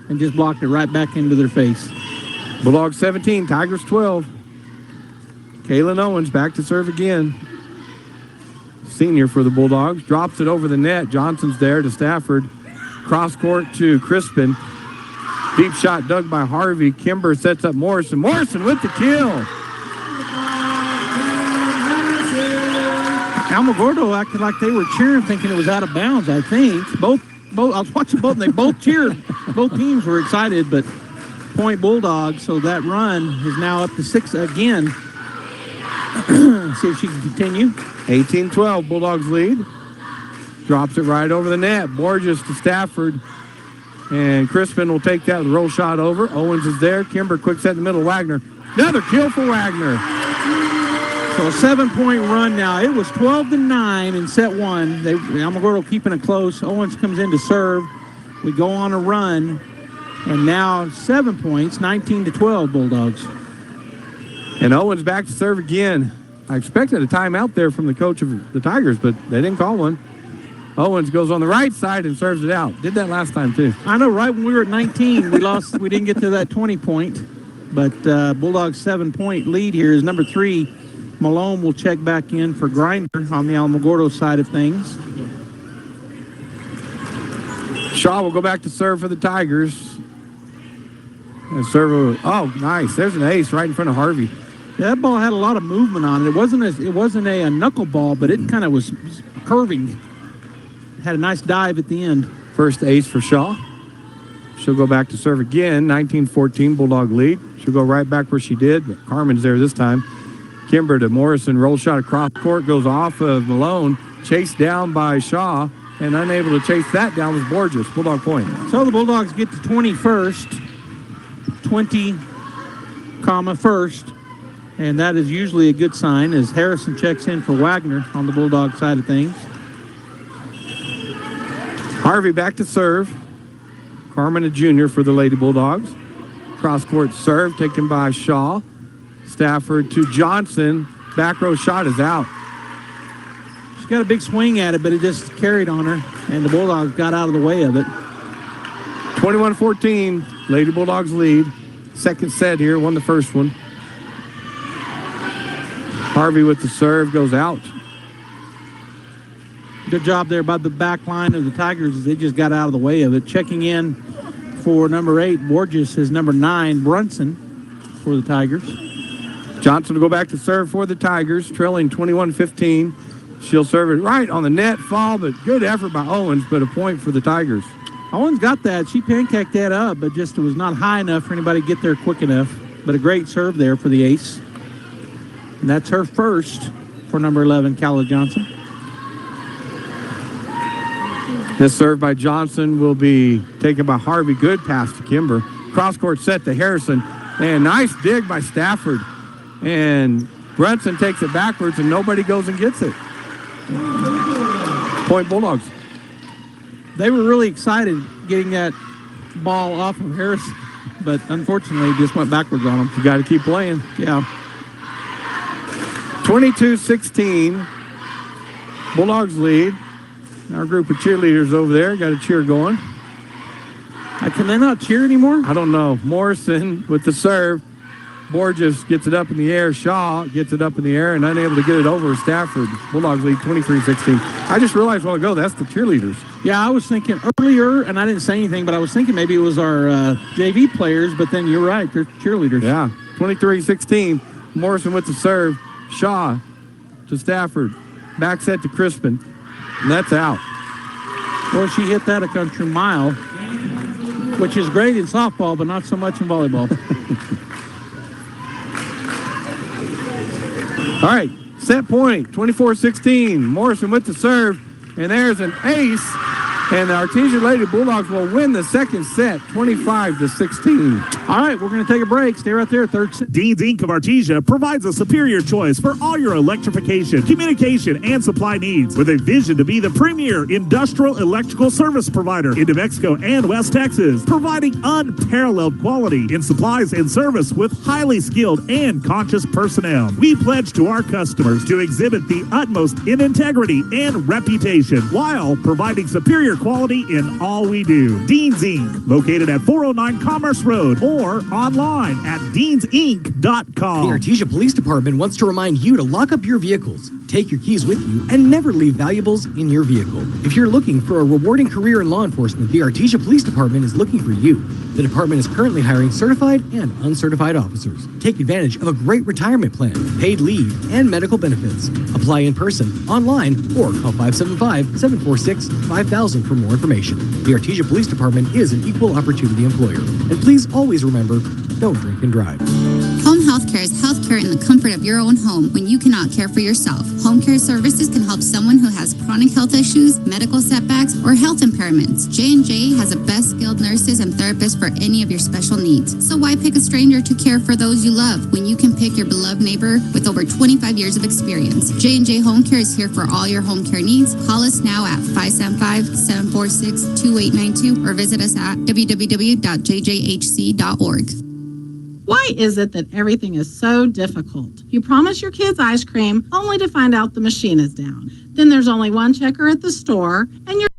and just blocked it right back into their face. Bulldogs 17, Tigers 12. Kaylin Owens back to serve again. Senior for the Bulldogs. Drops it over the net. Johnson's there to Stafford. Cross court to Crispin. Deep shot dug by Harvey. Kimber sets up Morrison. Morrison with the kill. Alamogordo acted like they were cheering, thinking it was out of bounds, I think. Both I was watching both, and they both cheered. Both teams were excited, but point Bulldogs, so that run is now up to 6 again. See if she can continue. 18-12, Bulldogs lead. Drops it right over the net. Borges to Stafford. And Crispin will take that roll shot over. Owens is there. Kimber, quick set in the middle. Wagner. Another kill for Wagner. So a 7-point run now. It was 12-9 in set 1. Alamogordo keeping it close. Owens comes in to serve. We go on a run. And now 7 points, 19-12 Bulldogs. And Owens back to serve again. I expected a timeout there from the coach of the Tigers, but they didn't call one. Owens goes on the right side and serves it out. Did that last time, too. I know, right when we were at 19, we lost. We didn't get to that 20-point. But Bulldogs' 7-point lead here is number 3. Malone will check back in for Grinder on the Alamogordo side of things. Shaw will go back to serve for the Tigers. And serve. Oh, nice. There's an ace right in front of Harvey. Yeah, that ball had a lot of movement on it. It wasn't a knuckle ball, but it kind of was curving. Had a nice dive at the end. First ace for Shaw. She'll go back to serve again. 19-14 Bulldog lead. She'll go right back where she did, but Carmen's there this time. Kimber to Morrison. Roll shot across court. Goes off of Malone. Chased down by Shaw. And unable to chase that down was Borges. Bulldog point. So the Bulldogs get to 21st. 20, first. And that is usually a good sign as Harrison checks in for Wagner on the Bulldog side of things. Harvey back to serve. Carmen, a junior for the Lady Bulldogs. Cross-court serve taken by Shaw. Stafford to Johnson. Back row shot is out. She's got a big swing at it, but it just carried on her, and the Bulldogs got out of the way of it. 21-14, Lady Bulldogs lead. second set here, won the first one. Harvey with the serve goes out. Good job there by the back line of the Tigers. They just got out of the way of it. Checking in for number 8, Borges, is number 9, Brunson, for the Tigers. Johnson will go back to serve for the Tigers, trailing 21-15. She'll serve it right on the net, fall, but good effort by Owens, but a point for the Tigers. Owens got that. She pancaked that up, but just it was not high enough for anybody to get there quick enough. But a great serve there for the ace. And that's her first for number 11, Calla Johnson. This serve by Johnson will be taken by Harvey. Good pass to Kimber. Cross-court set to Harrison. And nice dig by Stafford. And Brunson takes it backwards, and nobody goes and gets it. Point Bulldogs. They were really excited getting that ball off of Harrison, but unfortunately it just went backwards on them. You got to keep playing. Yeah. 22-16. Bulldogs lead. Our group of cheerleaders over there got a cheer going. Can they not cheer anymore? I don't know. Morrison with the serve. Borges gets it up in the air. Shaw gets it up in the air and unable to get it over Stafford. Bulldogs lead 23-16. I just realized a while ago that's the cheerleaders. Yeah, I was thinking earlier, and I didn't say anything, but I was thinking maybe it was our JV players, but then you're right, they're cheerleaders. Yeah, 23-16. Morrison with the serve. Shaw to Stafford. Back set to Crispin. And that's out. Well, she hit that a country mile, which is great in softball, but not so much in volleyball. All right, set point, 24-16. Morrison with the serve, and there's an ace. And the Artesia Lady Bulldogs will win the second set, 25-16. All right, we're going to take a break. Stay right there, third set. Dean's Inc. of Artesia provides a superior choice for all your electrification, communication, and supply needs, with a vision to be the premier industrial electrical service provider in New Mexico and West Texas, providing unparalleled quality in supplies and service with highly skilled and conscious personnel. We pledge to our customers to exhibit the utmost in integrity and reputation while providing superior quality in all we do. Dean's Inc., located at 409 Commerce Road or online at deansinc.com. The Artesia Police Department wants to remind you to lock up your vehicles, take your keys with you, and never leave valuables in your vehicle. If you're looking for a rewarding career in law enforcement, the Artesia Police Department is looking for you. The department is currently hiring certified and uncertified officers. Take advantage of a great retirement plan, paid leave, and medical benefits. Apply in person, online, or call 575-746-5000 for more information. The Artesia Police Department is an equal opportunity employer. And please always remember, don't drink and drive. Home health care is health care in the comfort of your own home when you cannot care for yourself. Home care services can help someone who has chronic health issues, medical setbacks, or health impairments. J&J has the best skilled nurses and therapists for any of your special needs. So why pick a stranger to care for those you love when you can pick your beloved neighbor with over 25 years of experience? J&J Home Care is here for all your home care needs. Call us now at 575-746-2892 or visit us at www.jjhc.org. Why is it that everything is so difficult? You promise your kids ice cream only to find out the machine is down. Then there's only one checker at the store, and you're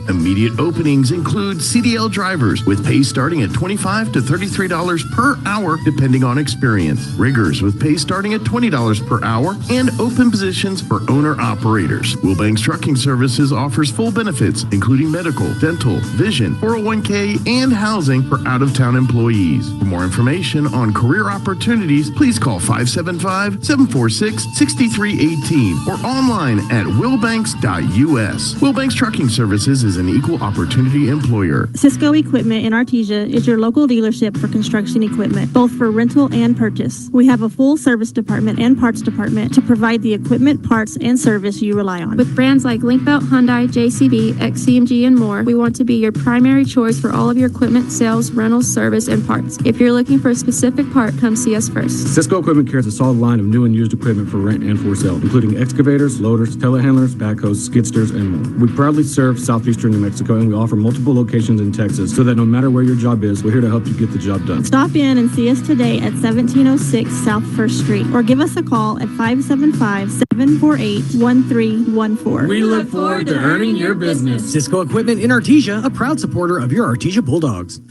Immediate openings include CDL drivers with pay starting at $25 to $33 per hour depending on experience. Riggers with pay starting at $20 per hour and open positions for owner-operators. Wilbanks Trucking Services offers full benefits including medical, dental, vision, 401k, and housing for out-of-town employees. For more information on career opportunities, please call 575-746-6318 or online at wilbanks.us. Wilbanks Trucking Services is is an equal opportunity employer. Cisco Equipment in Artesia is your local dealership for construction equipment, both for rental and purchase. We have a full service department and parts department to provide the equipment, parts, and service you rely on. With brands like Linkbelt, Hyundai, JCB, XCMG, and more, we want to be your primary choice for all of your equipment, sales, rentals, service, and parts. If you're looking for a specific part, come see us first. Cisco Equipment carries a solid line of new and used equipment for rent and for sale, including excavators, loaders, telehandlers, backhoes, skidsters, and more. We proudly serve southeastern New Mexico, and we offer multiple locations in Texas so that no matter where your job is, we're here to help you get the job done. Stop in and see us today at 1706 South 1st Street or give us a call at 575-748-1314. We look forward to earning your business. Cisco Equipment in Artesia, a proud supporter of your Artesia Bulldogs.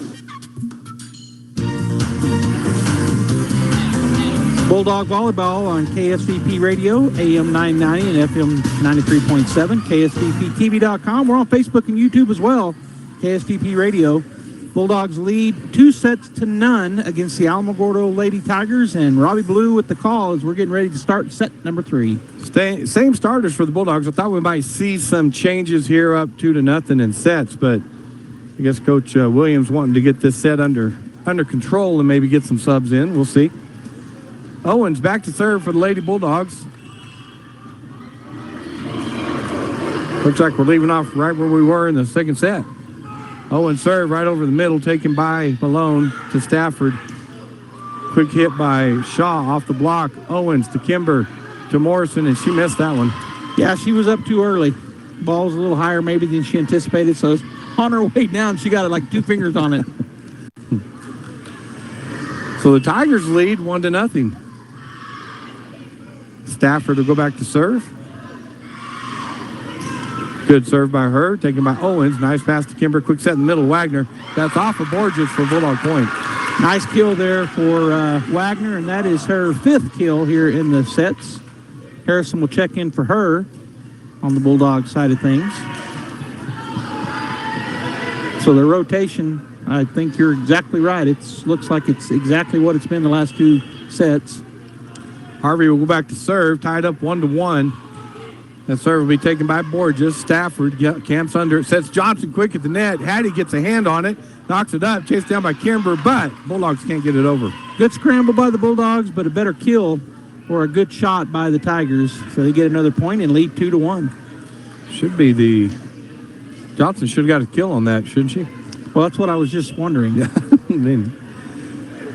Bulldog Volleyball on KSVP Radio, AM 990 and FM 93.7, KSVPTV.com. We're on Facebook and YouTube as well, KSVP Radio. Bulldogs lead 2-0 against the Alamogordo Lady Tigers, and Robbie Blue with the call as we're getting ready to start set number 3. Same starters for the Bulldogs. I thought we might see some changes here up 2-0 in sets, but I guess Coach Williams wanting to get this set under control and maybe get some subs in. We'll see. Owens back to serve for the Lady Bulldogs. Looks like we're leaving off right where we were in the second set. Owens serve right over the middle, taken by Malone to Stafford. Quick hit by Shaw off the block. Owens to Kimber to Morrison, and she missed that one. Yeah, she was up too early. Ball was a little higher maybe than she anticipated, so on her way down, she got like 2 fingers on it. So the Tigers lead 1-0. Stafford will go back to serve. Good serve by her, taken by Owens. Nice pass to Kimber. Quick set in the middle. Wagner. That's off of Borges for Bulldog point. Nice kill there for Wagner, and that is her 5th kill here in the sets. Harrison will check in for her on the Bulldog side of things. So the rotation, I think you're exactly right. It looks like it's exactly what it's been the last 2 sets. Harvey will go back to serve, tied up 1-1. That serve will be taken by Borges. Stafford camps under it, sets Johnson quick at the net. Hattie gets a hand on it, knocks it up, chased down by Kimber, but Bulldogs can't get it over. Good scramble by the Bulldogs, but a better kill or a good shot by the Tigers. So they get another point and lead 2-1. Should be Johnson should have got a kill on that, shouldn't she? Well, that's what I was just wondering. Yeah.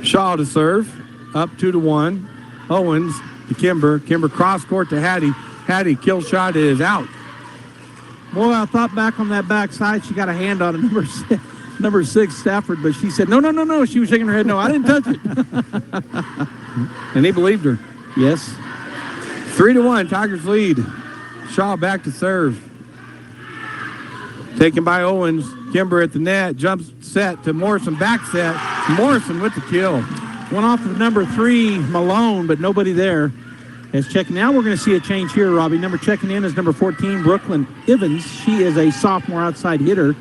Shaw to serve, up 2-1. Owens to Kimber. Kimber cross court to Hattie. Hattie, kill shot is out. Boy, I thought back on that backside, she got a hand on it, number 6, Stafford, but she said, no. She was shaking her head, no, I didn't touch it. And he believed her. Yes. 3-1, Tigers lead. Shaw back to serve. Taken by Owens. Kimber at the net. Jumps set to Morrison. Back set. Morrison with the kill. One off of number 3, Malone, but nobody there. As checking now, we're going to see a change here, Robbie. Checking in is number 14, Brooklyn Evans. She is a sophomore outside hitter,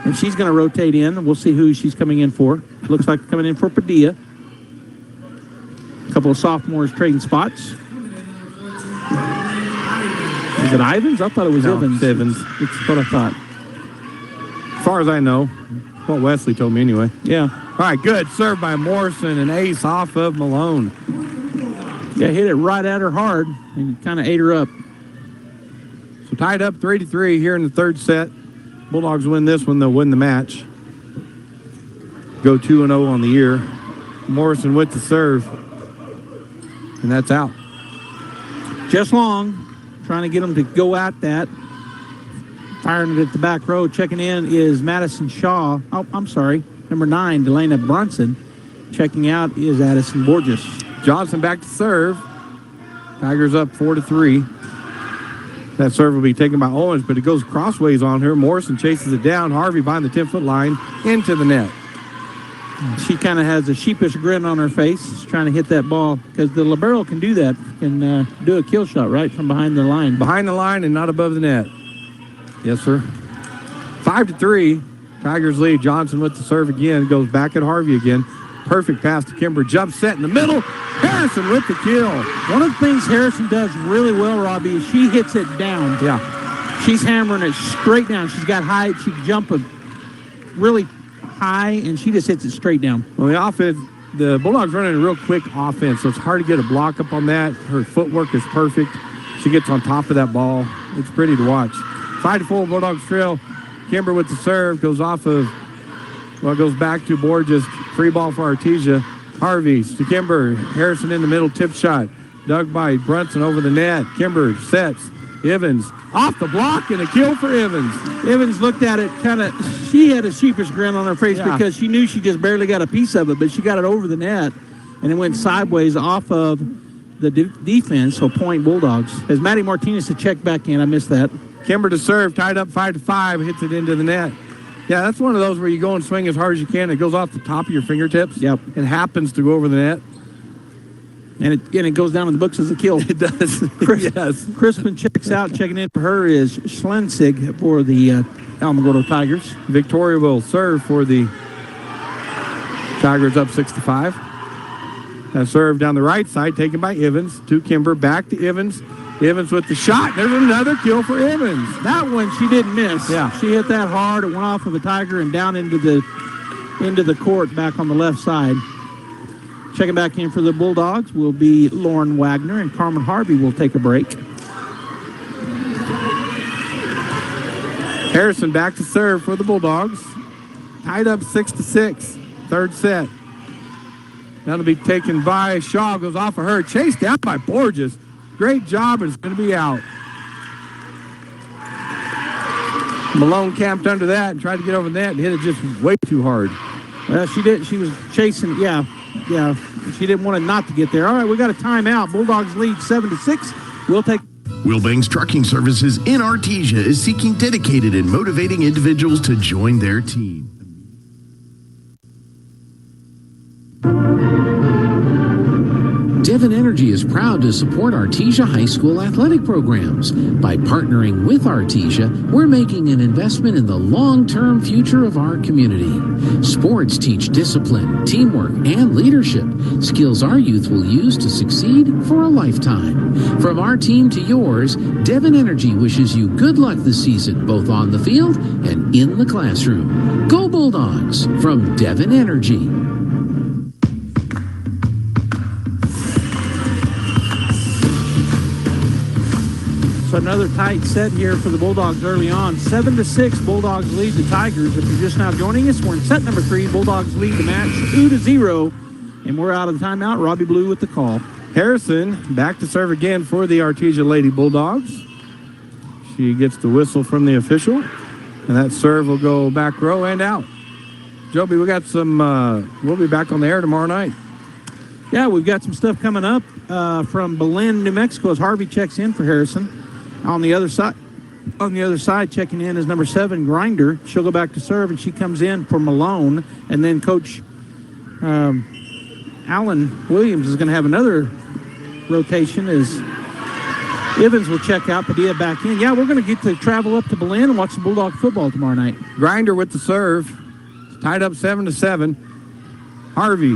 and she's going to rotate in. We'll see who she's coming in for. Looks like coming in for Padilla. A couple of sophomores trading spots. Is it Ivins? I thought it was Evans. Evans. It's what I thought. As far as I know. What Wesley told me anyway. Yeah. All right, good. Served by Morrison, an ace off of Malone. Yeah, hit it right at her hard and kind of ate her up. So tied up 3-3 here in the third set. Bulldogs win this one, they'll win the match. Go 2-0 on the year. Morrison with the serve. And that's out. Just long, trying to get them to go at that. Firing it at the back row. Checking in is Madison Shaw. Oh, I'm sorry. Number 9, Delana Brunson. Checking out is Addison Borges. Johnson back to serve. Tigers up 4-3. That serve will be taken by Owens, but it goes crossways on her. Morrison chases it down. Harvey behind the 10-foot line into the net. She kind of has a sheepish grin on her face, trying to hit that ball, because the libero can do that, can do a kill shot right from behind the line. Behind the line and not above the net. Yes, sir. 5-3. Tigers lead. Johnson with the serve again. Goes back at Harvey again. Perfect pass to Kimber. Jump set in the middle. Harrison with the kill. One of the things Harrison does really well, Robbie, is she hits it down. Yeah. She's hammering it straight down. She's got height. She can jump a really high, and she just hits it straight down. Well, the offense, the Bulldogs running a real quick offense, so it's hard to get a block up on that. Her footwork is perfect. She gets on top of that ball. It's pretty to watch. 5-4 Bulldogs trail. Kimber with the serve goes off of, well, goes back to Borges. Free ball for Artesia. Harvey to Kimber. Harrison in the middle, tip shot. Dug by Brunson over the net. Kimber sets. Evans off the block and a kill for Evans. Evans looked at it she had a sheepish grin on her face because she knew she just barely got a piece of it, but she got it over the net and it went sideways off of the defense, so point Bulldogs. As Maddie Martinez to check back in, I missed that. Kimber to serve, tied up 5-5, hits it into the net. Yeah, that's one of those where you go and swing as hard as you can. It goes off the top of your fingertips. Yep. It happens to go over the net. And it goes down in the books as a kill. It does. Yes. Crispin checks out. Checking in for her is Schlensig for the Alamogordo Tigers. Victoria will serve for the Tigers up 6-5. That serve down the right side, taken by Evans. To Kimber, back to Evans. Evans with the shot. There's another kill for Evans. That one she didn't miss. Yeah. She hit that hard. It went off of a Tiger and down into the court back on the left side. Checking back in for the Bulldogs will be Lauren Wagner, and Carmen Harvey will take a break. Harrison back to serve for the Bulldogs. Tied up 6-6. Third set. That'll be taken by Shaw. Goes off of her. Chased down by Borges. Great job, and it's going to be out. Malone camped under that and tried to get over the net and hit it just way too hard. Well, she did. She was chasing. Yeah. She didn't want it not to get there. All right, we got a timeout. Bulldogs lead 7-6. We'll take. Wilbanks Trucking Services in Artesia is seeking dedicated and motivating individuals to join their team. Devon Energy is proud to support Artesia High School athletic programs. By partnering with Artesia, we're making an investment in the long-term future of our community. Sports teach discipline, teamwork, and leadership, skills our youth will use to succeed for a lifetime. From our team to yours, Devon Energy wishes you good luck this season, both on the field and in the classroom. Go Bulldogs from Devon Energy. So another tight set here for the Bulldogs early on. 7-6, Bulldogs lead the Tigers. If you're just now joining us, we're in set number 3. Bulldogs lead the match 2-0. And we're out of the timeout. Robbie Blue with the call. Harrison back to serve again for the Artesia Lady Bulldogs. She gets the whistle from the official. And that serve will go back row and out. Joby, we got some, we'll be back on the air tomorrow night. Yeah, we've got some stuff coming up from Belen, New Mexico as Harvey checks in for Harrison. On the other side, checking in is number 7, Grinder. She'll go back to serve, and she comes in for Malone. And then Coach Alan Williams is going to have another rotation as Evans will check out, Padilla back in. Yeah, we're going to get to travel up to Belen and watch some Bulldog football tomorrow night. Grinder with the serve. Tied up 7-7. Harvey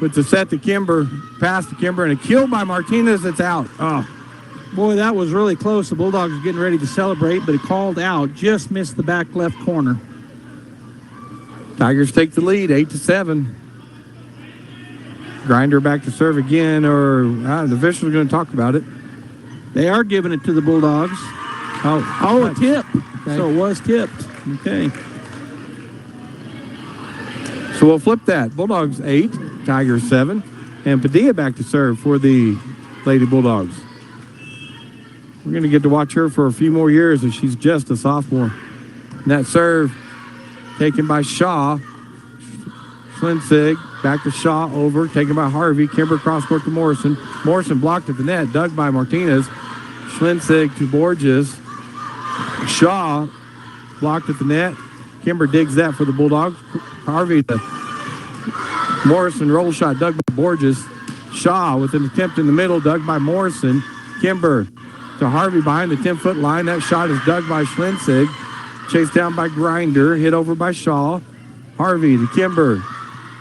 with the set to Kimber. Pass to Kimber, and a kill by Martinez. It's out. Oh. Boy, that was really close. The Bulldogs are getting ready to celebrate, but it called out. Just missed the back left corner. Tigers take the lead, 8-7. Grinder back to serve again, or the officials are going to talk about it. They are giving it to the Bulldogs. Oh, a tip. Okay. So it was tipped. Okay. So we'll flip that. Bulldogs 8, Tigers 7, and Padilla back to serve for the Lady Bulldogs. We're going to get to watch her for a few more years as she's just a sophomore. And that serve taken by Shaw. Schlensig back to Shaw, over, taken by Harvey. Kimber cross court to Morrison. Morrison blocked at the net, dug by Martinez. Schlensig to Borges. Shaw blocked at the net. Kimber digs that for the Bulldogs. Harvey to Morrison, roll shot dug by Borges. Shaw with an attempt in the middle, dug by Morrison. Kimber to Harvey behind the 10-foot line. That shot is dug by Schlensig. Chased down by Grinder, hit over by Shaw. Harvey to Kimber.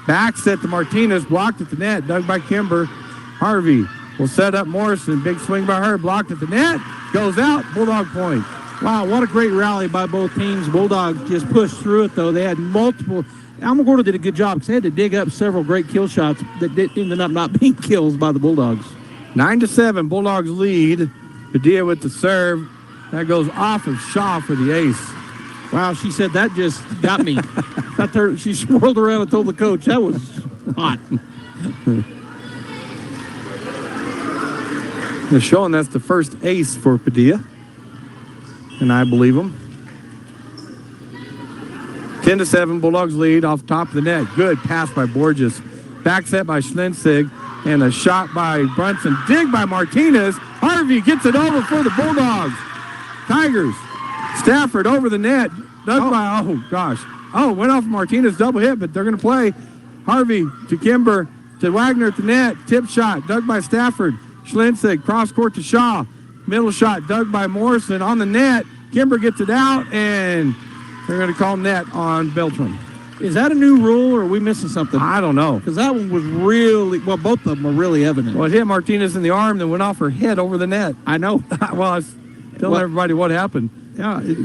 Back set to Martinez, blocked at the net, dug by Kimber. Harvey will set up Morrison. Big swing by her, blocked at the net. Goes out, Bulldog point. Wow, what a great rally by both teams. Bulldogs just pushed through it, though. They had multiple. Alamogordo did a good job because they had to dig up several great kill shots that ended up not being kills by the Bulldogs. 9-7, Bulldogs lead. Padilla with the serve. That goes off of Shaw for the ace. Wow, she said that just got me. She swirled around and told the coach that was hot. They're showing that's the first ace for Padilla. And I believe them. 10-7, Bulldogs lead off top of the net. Good pass by Borges. Back set by Schlensig. And a shot by Brunson. Dig by Martinez. Harvey gets it over for the Bulldogs. Tigers. Stafford over the net. Went off Martinez double hit, but they're going to play. Harvey to Kimber to Wagner at the net. Tip shot dug by Stafford. Schlensig cross court to Shaw. Middle shot dug by Morrison on the net. Kimber gets it out, and they're going to call net on Beltran. Is that a new rule, or are we missing something? I don't know. Because that one was really, well, both of them were really evident. Well, it hit Martinez in the arm, then went off her head over the net. I know. Well, I was telling everybody what happened. Yeah. And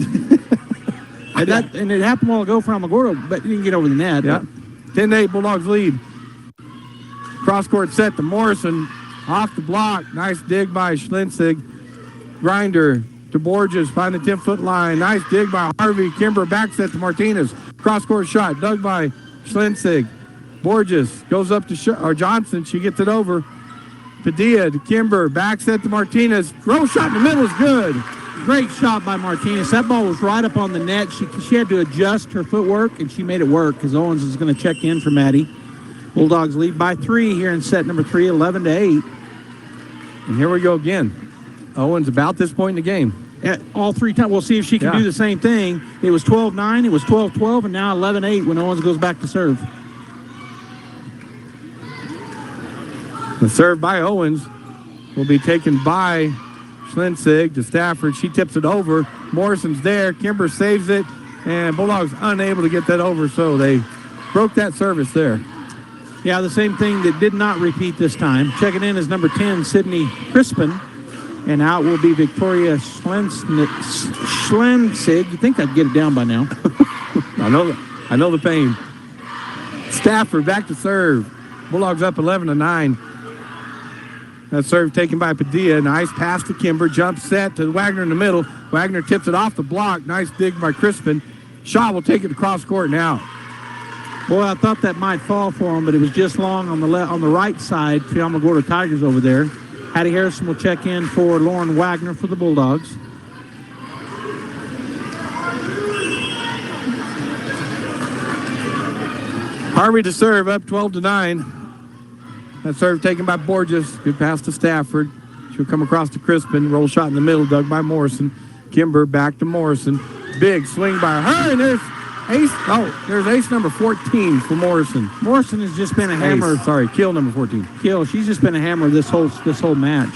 it happened a while ago for Alamogordo, but you didn't get over the net. Yeah. 10-8, Bulldogs lead. Cross court set to Morrison. Off the block. Nice dig by Schlensig. Grinder to Borges. Find the 10-foot line. Nice dig by Harvey. Kimber back set to Martinez. Cross court shot. Dug by Schlensig. Borges goes up to Johnson. She gets it over. Padilla to Kimber. Back set to Martinez. Throw shot in the middle is good. Great shot by Martinez. That ball was right up on the net. She had to adjust her footwork, and she made it work because Owens is going to check in for Maddie. Bulldogs lead by 3 here in set number 3, 11-8. And here we go again. Owens about this point in the game. All 3 times. We'll see if she can do the same thing. It was 12-9, it was 12-12, and now 11-8 when Owens goes back to serve. The serve by Owens will be taken by Schlensig to Stafford. She tips it over. Morrison's there. Kimber saves it, and Bulldogs unable to get that over, so they broke that service there. Yeah, the same thing that did not repeat this time. Checking in is number 10, Sydney Crispin. And out will be Victoria Schlensig. You'd think I'd get it down by now. I know the pain. Stafford back to serve. Bulldogs up 11-9. That serve taken by Padilla. Nice pass to Kimber. Jump set to Wagner in the middle. Wagner tips it off the block. Nice dig by Crispin. Shaw will take it across court now. Boy, I thought that might fall for him, but it was just long on the right side for the Alamogordo Tigers over there. Hattie Harrison will check in for Lauren Wagner for the Bulldogs. Harvey to serve, up 12-9. That serve taken by Borges. Good pass to Stafford. She'll come across to Crispin. Roll shot in the middle, dug by Morrison. Kimber back to Morrison. Big swing by her, and there's ace. Oh, there's ace number 14 for Morrison. Morrison has just been a hammer. Kill number 14. Kill. She's just been a hammer this whole match.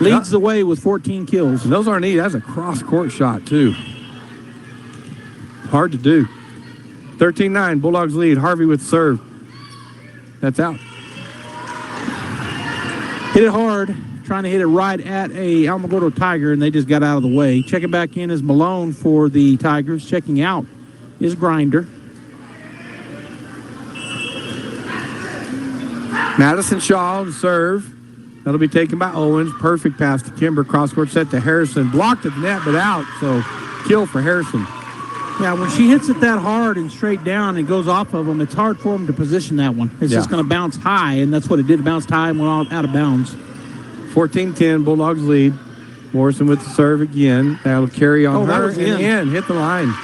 Leads the way with 14 kills. And those aren't easy. That's a cross-court shot, too. Hard to do. 13-9, Bulldogs lead. Harvey with serve. That's out. Hit it hard. Trying to hit it right at a Alamogordo Tiger, and they just got out of the way. Checking back in is Malone for the Tigers. Checking out is Grinder. Madison Shaw to serve. That'll be taken by Owens. Perfect pass to Kimber. Cross-court set to Harrison. Blocked at the net, but out. So kill for Harrison. Yeah, when she hits it that hard and straight down and goes off of them, it's hard for them to position that one. It's just going to bounce high, and that's what it did. It bounced high and went out of bounds. 14-10, Bulldogs lead. Morrison with the serve again. That'll carry on her. In. Hit the line.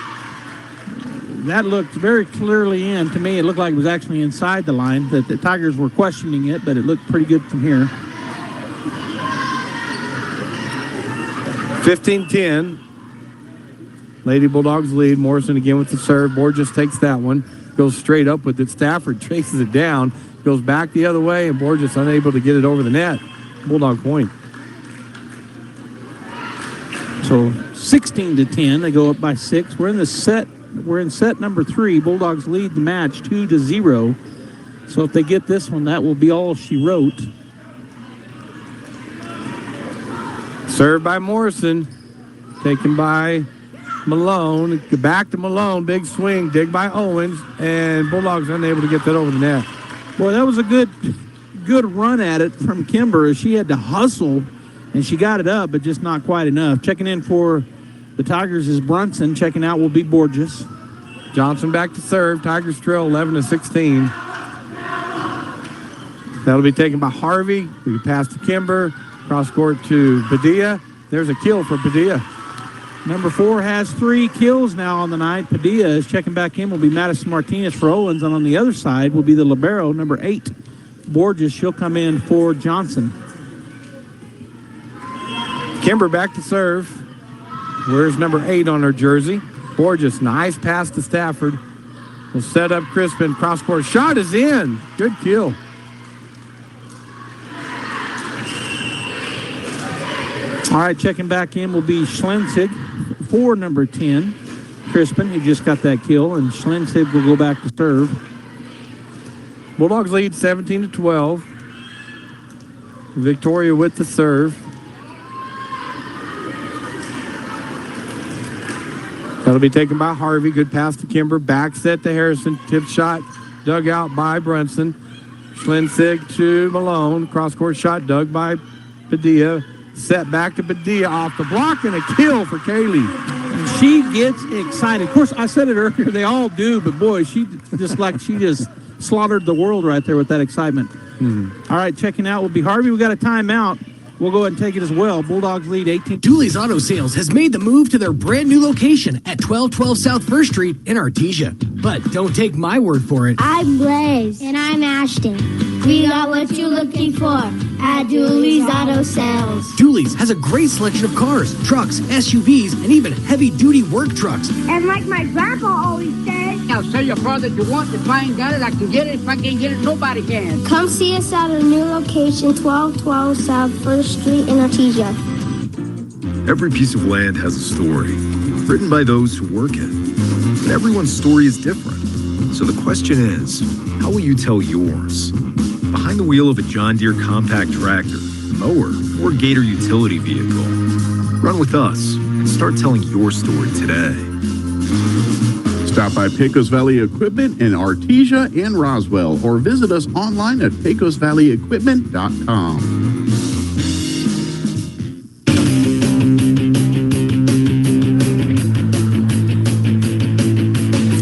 That looked very clearly in. To me, it looked like it was actually inside the line. The Tigers were questioning it, but it looked pretty good from here. 15-10. Lady Bulldogs lead. Morrison again with the serve. Borges takes that one. Goes straight up with it. Stafford chases it down. Goes back the other way, and Borges unable to get it over the net. Bulldog point. So 16-10. They go up by 6. We're in set number 3. Bulldogs lead the match 2-0. So if they get this one, that will be all she wrote. Served by Morrison. taken by Malone. Back to Malone. Big swing. Dig by Owens. And Bulldogs unable to get that over the net. Boy, that was a good run at it from Kimber. She had to hustle, and she got it up, but just not quite enough. Checking in for the Tigers is Brunson. Checking out will be Borges. Johnson back to serve. Tigers trail 11-16. That'll be taken by Harvey. We pass to Kimber. Cross court to Padilla. There's a kill for Padilla. Number 4 has 3 kills now on the night. Padilla is checking back in. Will be Madison Martinez for Owens. And on the other side will be the libero, number 8, Borges. She'll come in for Johnson. Kimber back to serve. Where's number 8 on her jersey? Borges, nice pass to Stafford. Will set up Crispin. Cross court shot is in. Good kill. All right, checking back in will be Schlenzig for number 10, Crispin, who just got that kill, and Schlenzig will go back to serve. Bulldogs lead 17-12. Victoria with the serve. That'll be taken by Harvey. Good pass to Kimber. Back set to Harrison. Tip shot dug out by Brunson. Schlenzig to Malone. Cross court shot dug by Padilla. Set back to Padilla off the block, and a kill for Kaylee. And she gets excited. Of course, I said it earlier, they all do, but boy, she just slaughtered the world right there with that excitement. All right, checking out will be Harvey. We got a timeout. We'll go ahead and take it as well. Bulldogs lead 18. Dooley's Auto Sales has made the move to their brand new location at 1212 South 1st Street in Artesia. But don't take my word for it. I'm Blaze. And I'm Ashton. We got what you're looking for at Dooley's Auto Sales. Dooley's has a great selection of cars, trucks, SUVs, and even heavy-duty work trucks. And like my grandpa always said, now tell your brother you want it. If I ain't got it, I can get it. If I can't get it, nobody can. come see us at our new location, 1212 South 1st Street in Artesia. Every piece of land has a story, written by those who work it. But everyone's story is different. So the question is, how will you tell yours? Behind the wheel of a John Deere compact tractor, mower, or Gator utility vehicle. Run with us and start telling your story today. Stop by Pecos Valley Equipment in Artesia and Roswell, or visit us online at pecosvalleyequipment.com.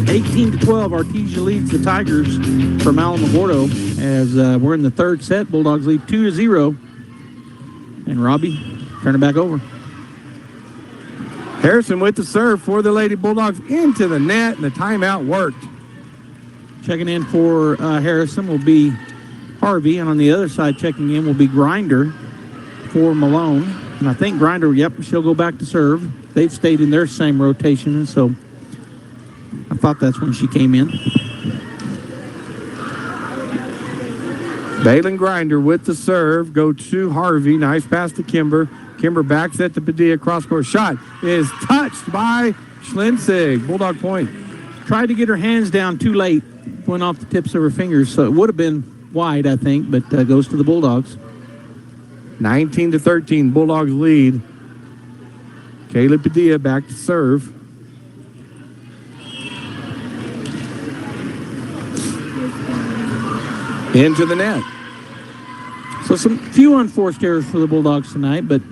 18-12, Artesia leads the Tigers from Alamogordo as we're in the third set. Bulldogs lead 2-0. And Robbie, turn it back over. Harrison with the serve for the Lady Bulldogs into the net, and the timeout worked. Checking in for Harrison will be Harvey, and on the other side checking in will be Grinder for Malone. And I think Grinder, she'll go back to serve. They've stayed in their same rotation, and so I thought that's when she came in. Balin Grinder with the serve. Go to Harvey. Nice pass to Kimber. Kimber backs at the Padilla. Cross-court shot is touched by Schlenzig. Bulldog point. Tried to get her hands down too late. Went off the tips of her fingers, so it would have been wide, I think, but goes to the Bulldogs. 19-13, Bulldogs lead. Kayla Padilla back to serve. Into the net. So some few unforced errors for the Bulldogs tonight, but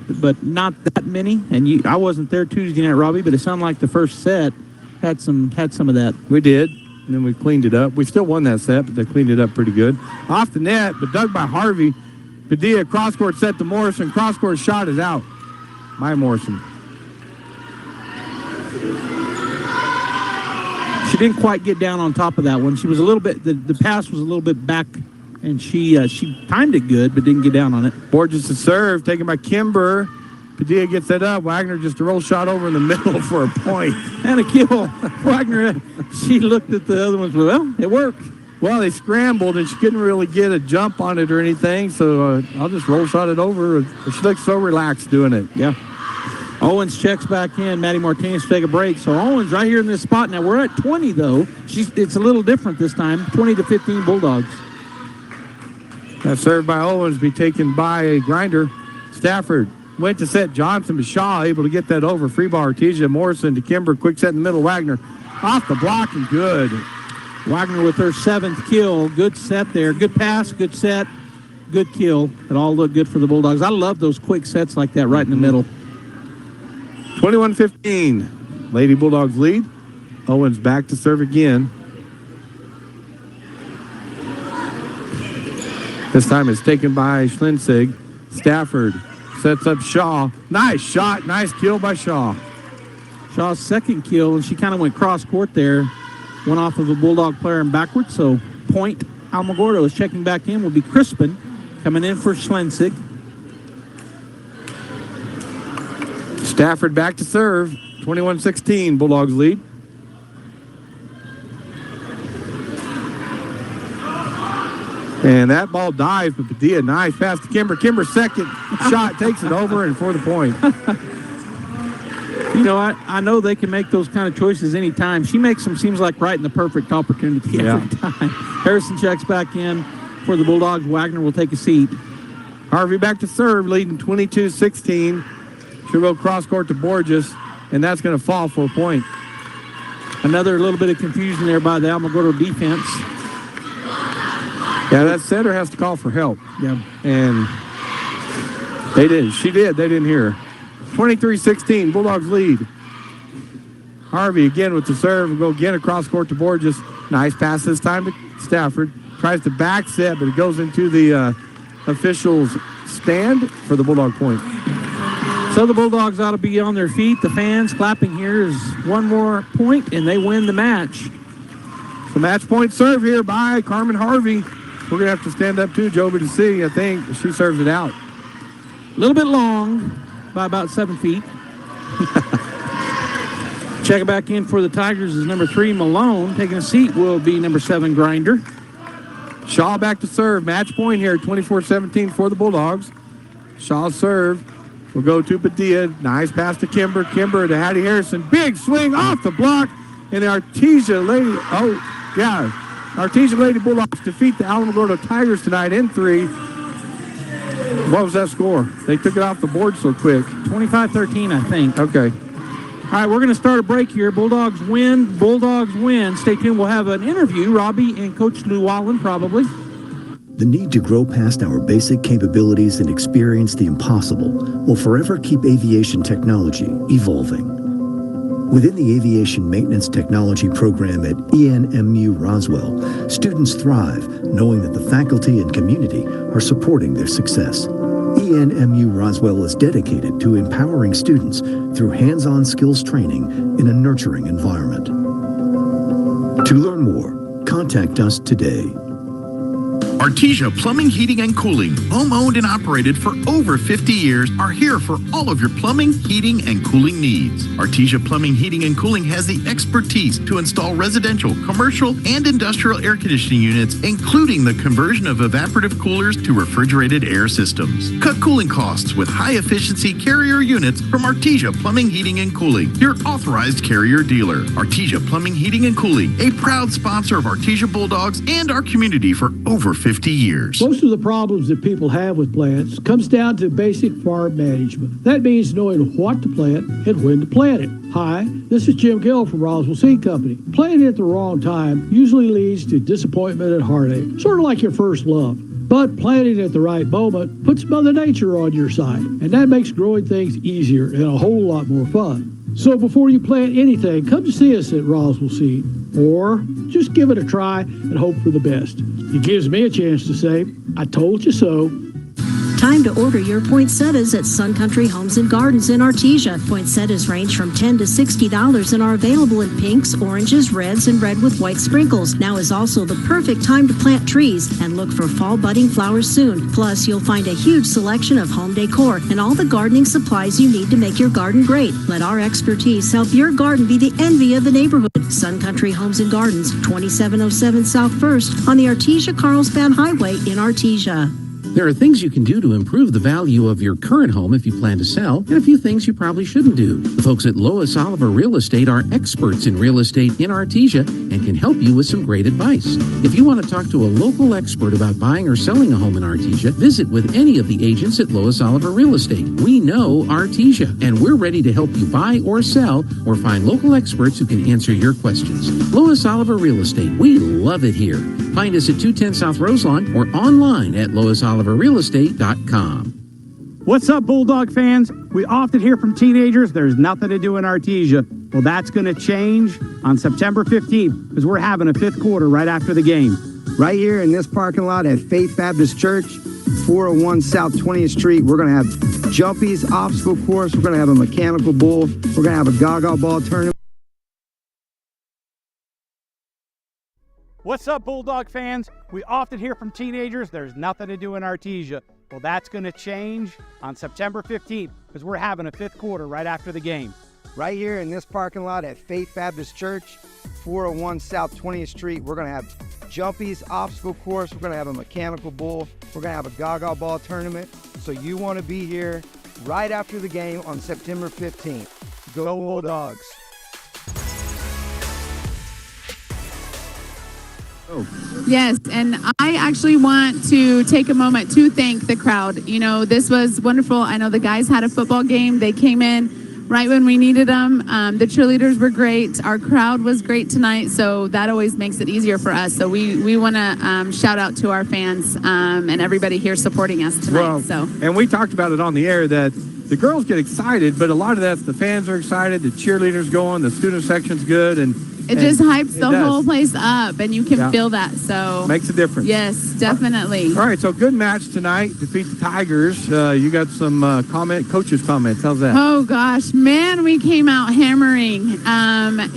not that many. And I wasn't there Tuesday night, Robbie, but it sounded like the first set had some of that. We did, and then we cleaned it up. We still won that set, but they cleaned it up pretty good. Off the net, but dug by Harvey. Padilla cross-court set to Morrison. Cross-court shot is out. Maya Morrison. She didn't quite get down on top of that one. She was a little bit, the pass was a little bit back, and she timed it good, but didn't get down on it. Borges to serve, taken by Kimber. Padilla gets that up. Wagner just a roll shot over in the middle for a point. And a kill. Wagner, she looked at the other ones, well, it worked. Well, they scrambled, and she couldn't really get a jump on it or anything, so I'll just roll shot it over. She looks so relaxed doing it. Yeah. Owens checks back in. Maddie Martinez take a break. So Owens right here in this spot. Now we're at 20, though. It's a little different this time. 20-15 Bulldogs. That served by Owens be taken by Grinder. Stafford went to set Johnson, but Shaw able to get that over. Free ball Artesia. Morrison to Kimber. Quick set in the middle. Wagner off the block and good. Wagner with her 7th kill. Good set there. Good pass, good set, good kill. It all looked good for the Bulldogs. I love those quick sets like that right in the middle. 21-15. Lady Bulldogs lead. Owens back to serve again. This time it's taken by Schlensig. Stafford sets up Shaw. Nice shot. Nice kill by Shaw. Shaw's 2nd kill, and she kind of went cross court there. Went off of a Bulldog player and backwards, so point Alamogordo is checking back in. Will be Crispin coming in for Schlensig. Stafford back to serve. 21-16. Bulldogs lead. And that ball dives, but Padilla, nice pass to Kimber. Kimber's 2nd shot takes it over and for the point. You know, I know they can make those kind of choices anytime. She makes them, seems like, right in the perfect opportunity every time. Harrison checks back in for the Bulldogs. Wagner will take a seat. Harvey back to serve, leading 22-16. She'll go cross court to Borges, and that's going to fall for a point. Another little bit of confusion there by the Alamogordo defense. Yeah, that setter has to call for help. Yeah. And they did. She did. They didn't hear her. 23-16, Bulldogs lead. Harvey again with the serve. Go again across court to Borges. Nice pass this time to Stafford. Tries to back set, but it goes into the officials' stand for the Bulldog point. So the Bulldogs ought to be on their feet. The fans clapping here is one more point, and they win the match. The match point serve here by Carmen Harvey. We're going to have to stand up too, Joby, to see. I think she serves it out. A little bit long, by about 7 feet. Check it back in for the Tigers is number 3, Malone. Taking a seat will be number 7, Grinder. Shaw back to serve. Match point here, 24-17 for the Bulldogs. Shaw's serve will go to Padilla. Nice pass to Kimber. Kimber to Hattie Harrison. Big swing off the block. And the Artesia Lady Bulldogs defeat the Alamogordo Tigers tonight in 3. What was that score? They took it off the board so quick. 25-13, I think. Okay. All right, we're going to start a break here. Bulldogs win. Bulldogs win. Stay tuned. We'll have an interview. Robbie and Coach Lou Wallen probably. The need to grow past our basic capabilities and experience the impossible will forever keep aviation technology evolving. Within the Aviation Maintenance Technology program at ENMU Roswell, students thrive knowing that the faculty and community are supporting their success. ENMU Roswell is dedicated to empowering students through hands-on skills training in a nurturing environment. To learn more, contact us today. Artesia Plumbing, Heating, and Cooling, home-owned and operated for over 50 years, are here for all of your plumbing, heating, and cooling needs. Artesia Plumbing, Heating, and Cooling has the expertise to install residential, commercial, and industrial air conditioning units, including the conversion of evaporative coolers to refrigerated air systems. Cut cooling costs with high-efficiency Carrier units from Artesia Plumbing, Heating, and Cooling, your authorized Carrier dealer. Artesia Plumbing, Heating, and Cooling, a proud sponsor of Artesia Bulldogs and our community for over 50 years. Most of the problems that people have with plants comes down to basic farm management. That means knowing what to plant and when to plant it. Hi, this is Jim Gill from Roswell Seed Company. Planting at the wrong time usually leads to disappointment and heartache, sort of like your first love. But planting at the right moment puts Mother Nature on your side, and that makes growing things easier and a whole lot more fun. So before you plant anything, come to see us at Roswell Seed, or just give it a try and hope for the best. It gives me a chance to say, I told you so. Time to order your poinsettias at Sun Country Homes and Gardens in Artesia. Poinsettias range from $10 to $60 and are available in pinks, oranges, reds, and red with white sprinkles. Now is also the perfect time to plant trees and look for fall budding flowers soon. Plus, you'll find a huge selection of home decor and all the gardening supplies you need to make your garden great. Let our expertise help your garden be the envy of the neighborhood. Sun Country Homes and Gardens, 2707 South 1st on the Artesia-Carlsbad Highway in Artesia. There are things you can do to improve the value of your current home if you plan to sell, and a few things you probably shouldn't do. The folks at Lois Oliver Real Estate are experts in real estate in Artesia and can help you with some great advice. If you want to talk to a local expert about buying or selling a home in Artesia, visit with any of the agents at Lois Oliver Real Estate. We know Artesia, and we're ready to help you buy or sell or find local experts who can answer your questions. Lois Oliver Real Estate, we love it here. Find us at 210 South Roselawn or online at loisoliverrealestate.com. What's up, Bulldog fans? We often hear from teenagers there's nothing to do in Artesia. Well, that's going to change on September 15th because we're having a fifth quarter right after the game. Right here in this parking lot at Faith Baptist Church, 401 South 20th Street, we're going to have jumpies, obstacle course, we're going to have a mechanical bull, we're going to have a gaga ball tournament. What's up, Bulldog fans? We often hear from teenagers there's nothing to do in Artesia. Well, that's going to change on September 15th because we're having a fifth quarter right after the game. Right here in this parking lot at Faith Baptist Church, 401 South 20th Street, we're going to have jumpies, obstacle course, we're going to have a mechanical bull, we're going to have a gaga ball tournament. So you want to be here right after the game on September 15th. Go Bulldogs. Yes, and I actually want to take a moment to thank the crowd. You know, this was wonderful. I know the guys had a football game. They came in right when we needed them. The cheerleaders were great. Our crowd was great tonight, so that always makes it easier for us. So we want to shout out to our fans and everybody here supporting us tonight. And we talked about it on the air that the girls get excited, but a lot of that's the fans are excited, the cheerleaders going, the student section's good, and it just hypes the whole place up, and you can feel that. So makes a difference. Yes, definitely. All right, so good match tonight. Defeat the Tigers. You got some coaches' comments. How's that? Oh gosh, man, we came out hammering.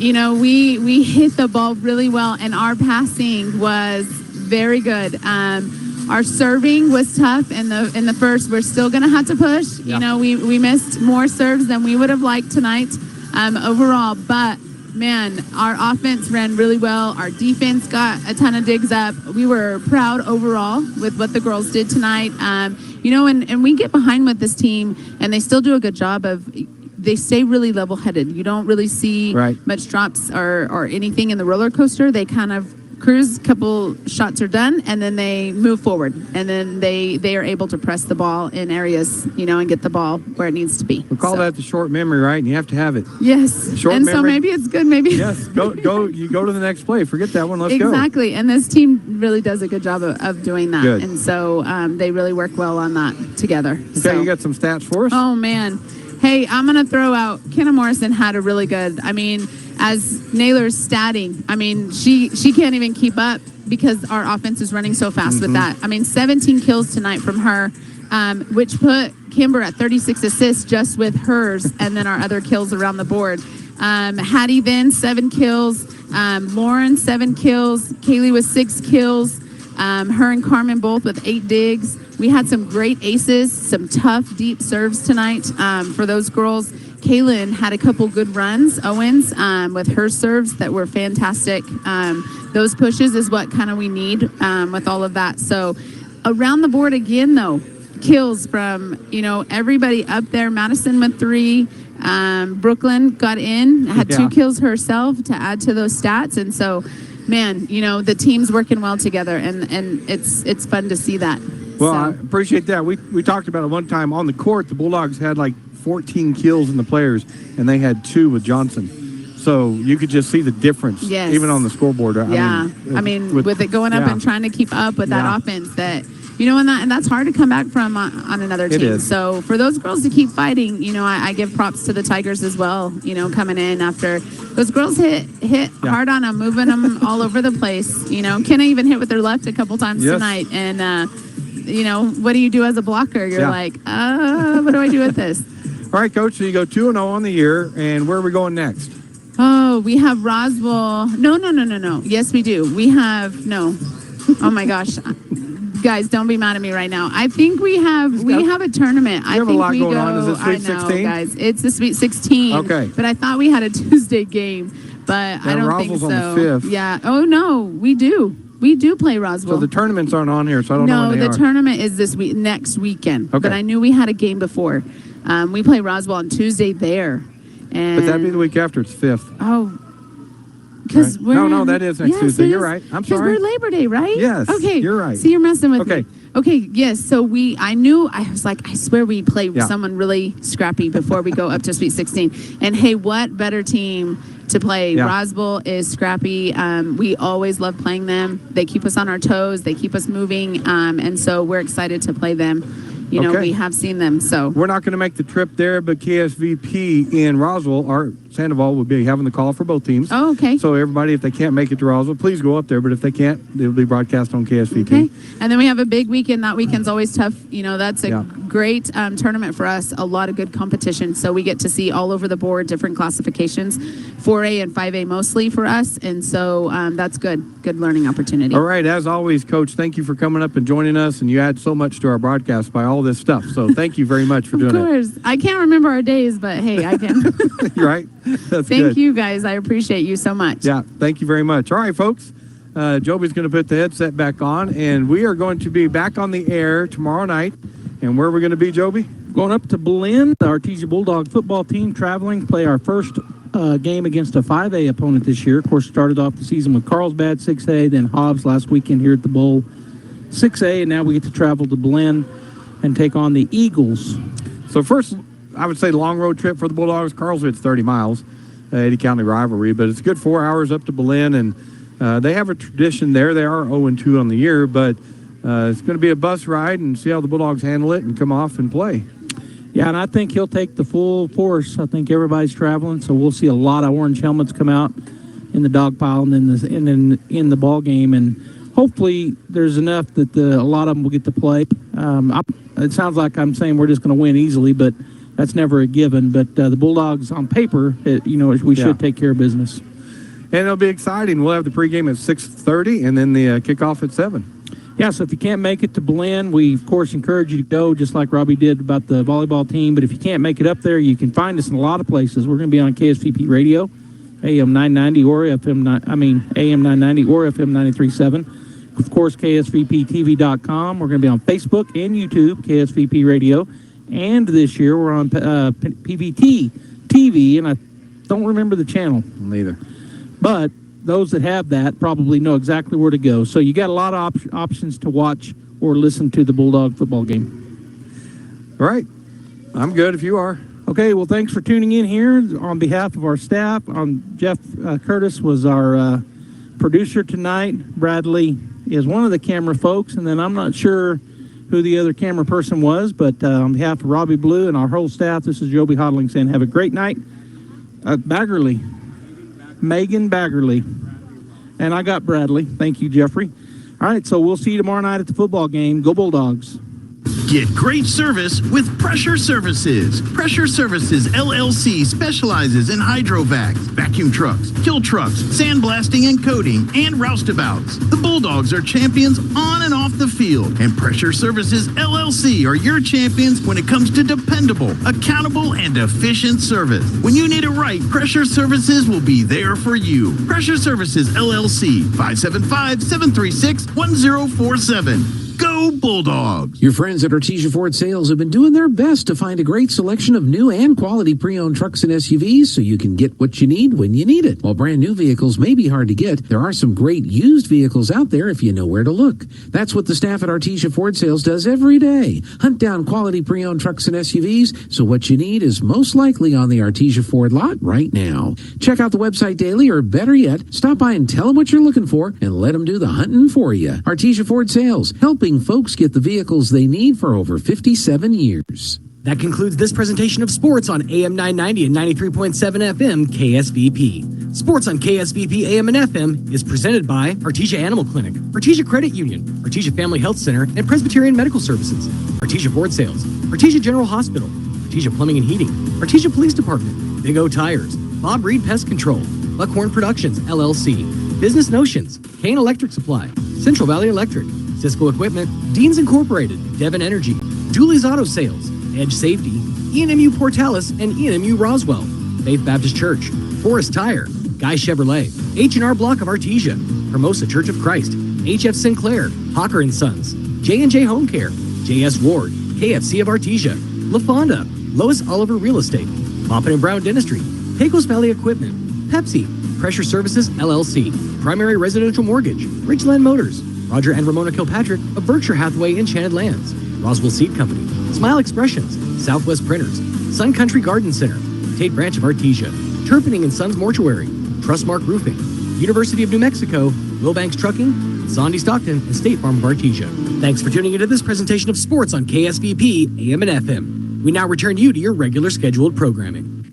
You know, we hit the ball really well, and our passing was very good. Our serving was tough in the first. We're still going to have to push. You know, we missed more serves than we would have liked tonight overall, but man, our offense ran really well. Our defense got a ton of digs up. We were proud overall with what the girls did tonight. You know, and we get behind with this team, and they still do a good job of, they stay really level-headed. You don't really see much drops or anything in the roller coaster. They kind of cruise, couple shots are done, and then they move forward, and then they are able to press the ball in areas, you know, and get the ball where it needs to be. We call that the short memory, right? And you have to have it. Yes. Short and memory. So maybe it's good, maybe. Yes. Go. You go to the next play. Forget that one. Let's go. Exactly. And this team really does a good job of doing that. Good. And so they really work well on that together. Okay, you got some stats for us? Oh, man. Hey, I'm going to throw out, Kenna Morrison had a really good, I mean, as Naylor's statting, I mean, she can't even keep up because our offense is running so fast with that. I mean, 17 kills tonight from her, which put Kimber at 36 assists just with hers, and then our other kills around the board. Hattie then 7 kills, Lauren 7 kills, Kaylee with 6 kills, her and Carmen both with 8 digs. We had some great aces, some tough, deep serves tonight for those girls. Kaylin had a couple good runs, Owens, with her serves that were fantastic. Those pushes is what kind of we need with all of that. So around the board again, though, kills from, you know, everybody up there. Madison with 3. Brooklyn got in, had 2 kills herself to add to those stats. And so, man, you know, the team's working well together, and it's fun to see that. Well, I appreciate that. We talked about it one time on the court. The Bulldogs had like 14 kills in the players, and they had 2 with Johnson. So you could just see the difference, even on the scoreboard. I mean, with it going up and trying to keep up with that offense, that, you know, and that's hard to come back from on another team. It is. So for those girls to keep fighting, you know, I give props to the Tigers as well, you know, coming in after those girls hit hard on them, moving them all over the place. You know, Kenna even hit with her left a couple times tonight. And, you know, what do you do as a blocker? You're like, what do I do with this? All right, Coach, so you go 2-0 on the year, and where are we going next? Oh, we have Roswell. No. Yes, we do. We have, no. Oh, my gosh. Guys, don't be mad at me right now. I think we have a tournament. You have a lot going on. Is it Sweet 16? I know, guys. It's the Sweet 16. Okay. But I thought we had a Tuesday game, but I don't think so. On the 5th. Yeah. Oh, no, we do. We do play Roswell. So the tournaments aren't on here, so I don't know when they No, the tournament is next weekend. Okay. But I knew we had a game before. We play Roswell on Tuesday there. And But that'd be the week after. It's 5th. Oh. Because Right. No, that is next Tuesday. You're right. I'm sorry. Because we're Labor Day, right? Yes, Okay. you're right. So you're messing with Okay. me. Okay, yes. So I was like, I swear we play Yeah. someone really scrappy before we go up to Sweet 16. And hey, what better team to play? Yeah. Roswell is scrappy. We always love playing them. They keep us on our toes. They keep us moving. And so we're excited to play them. You know, Okay. we have seen them. So We're not going to make the trip there, but KSVP in Roswell, Art Sandoval, will be having the call for both teams. Oh, okay. So everybody, if they can't make it to Roswell, please go up there. But if they can't, it'll be broadcast on KSVP. Okay. And then we have a big weekend. That weekend's always tough. You know, that's a great tournament for us. A lot of good competition. So we get to see all over the board different classifications, 4A and 5A mostly for us. And so that's good. Good learning opportunity. All right. As always, Coach, thank you for coming up and joining us. And you add so much to our broadcast by all this stuff. So thank you very much for doing Of course. I can't remember our days, but hey, I can. it. You're right. That's Thank good. you guys. I appreciate you so much. Yeah, thank you very much. All right, folks. Joby's going to put the headset back on, and we are going to be back on the air tomorrow night. And where are we going to be, Joby? Going up to Belen, the Artesia Bulldog football team traveling to play our first game against a 5A opponent this year. Of course, started off the season with Carlsbad 6A, then Hobbs last weekend here at the Bowl 6A, and now we get to travel to Belen and take on the Eagles. So first, I would say long road trip for the Bulldogs. Carlsbad's 30 miles, 80 county rivalry, but it's a good 4 hours up to Belen, and they have a tradition there. They are 0-2 on the year, but it's going to be a bus ride and see how the Bulldogs handle it and come off and play. Yeah, and I think he'll take the full force. I think everybody's traveling, so we'll see a lot of orange helmets come out in the dog pile and in the ball game, and hopefully there's enough that a lot of them will get to play. It sounds like I'm saying we're just going to win easily, but that's never a given. But the Bulldogs on paper, we should take care of business. And it'll be exciting. We'll have the pregame at 6:30 and then the kickoff at 7. Yeah, so if you can't make it to Belen, we, of course, encourage you to go, just like Robbie did about the volleyball team. But if you can't make it up there, you can find us in a lot of places. We're going to be on KSVP Radio, AM 990 or AM 990 or FM 93.7. Of course, KSVPTV.com. We're going to be on Facebook and YouTube, KSVP Radio. And this year, we're on PVT TV, and I don't remember the channel. Neither. But those that have that probably know exactly where to go. So you got a lot of options to watch or listen to the Bulldog football game. All right. I'm good if you are. Okay, well, thanks for tuning in here. On behalf of our staff, Jeff Curtis was our producer tonight. Bradley is one of the camera folks, and then I'm not sure who the other camera person was, but on behalf of Robbie Blue and our whole staff, this is Joby Hodling saying have a great night. Megan Baggerly. And I got Bradley. Thank you, Jeffrey. All right, so we'll see you tomorrow night at the football game. Go Bulldogs. Get great service with Pressure Services. Pressure Services LLC specializes in hydrovacs, vacuum trucks, kill trucks, sandblasting and coating, and roustabouts. The Bulldogs are champions on and off the field, and Pressure Services LLC are your champions when it comes to dependable, accountable, and efficient service. When you need it right, Pressure Services will be there for you. Pressure Services LLC, 575-736-1047. Go Bulldogs! Your friends at Artesia Ford Sales have been doing their best to find a great selection of new and quality pre-owned trucks and SUVs so you can get what you need when you need it. While brand new vehicles may be hard to get, there are some great used vehicles out there if you know where to look. That's what the staff at Artesia Ford Sales does every day. Hunt down quality pre-owned trucks and SUVs so what you need is most likely on the Artesia Ford lot right now. Check out the website daily, or better yet, stop by and tell them what you're looking for and let them do the hunting for you. Artesia Ford Sales, helping folks get the vehicles they need for over 57 years. That concludes this presentation of sports on AM 990 and 93.7 FM KSVP. Sports on KSVP AM and FM is presented by Artesia Animal Clinic, Artesia Credit Union, Artesia Family Health Center, and Presbyterian Medical Services, Artesia Ford Sales, Artesia General Hospital, Artesia Plumbing and Heating, Artesia Police Department, Big O Tires, Bob Reed Pest Control, Buckhorn Productions, LLC, Business Notions, Kane Electric Supply, Central Valley Electric, Cisco Equipment, Deans Incorporated, Devon Energy, Julie's Auto Sales, Edge Safety, ENMU Portales, and ENMU Roswell, Faith Baptist Church, Forest Tire, Guy Chevrolet, H&R Block of Artesia, Hermosa Church of Christ, H.F. Sinclair, Hawker & Sons, J&J Home Care, J.S. Ward, KFC of Artesia, La Fonda, Lois Oliver Real Estate, Poppin & Brown Dentistry, Pecos Valley Equipment, Pepsi, Pressure Services LLC, Primary Residential Mortgage, Ridgeland Motors, Roger and Ramona Kilpatrick of Berkshire Hathaway Enchanted Lands, Roswell Seed Company, Smile Expressions, Southwest Printers, Sun Country Garden Center, Tate Branch of Artesia, Turpinning & Sons Mortuary, Trustmark Roofing, University of New Mexico, Wilbanks Trucking, Zondy Stockton, and State Farm of Artesia. Thanks for tuning into this presentation of sports on KSBP, AM and FM. We now return you to your regular scheduled programming.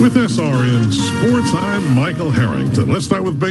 With SRN Sports, I'm Michael Harrington. Let's start with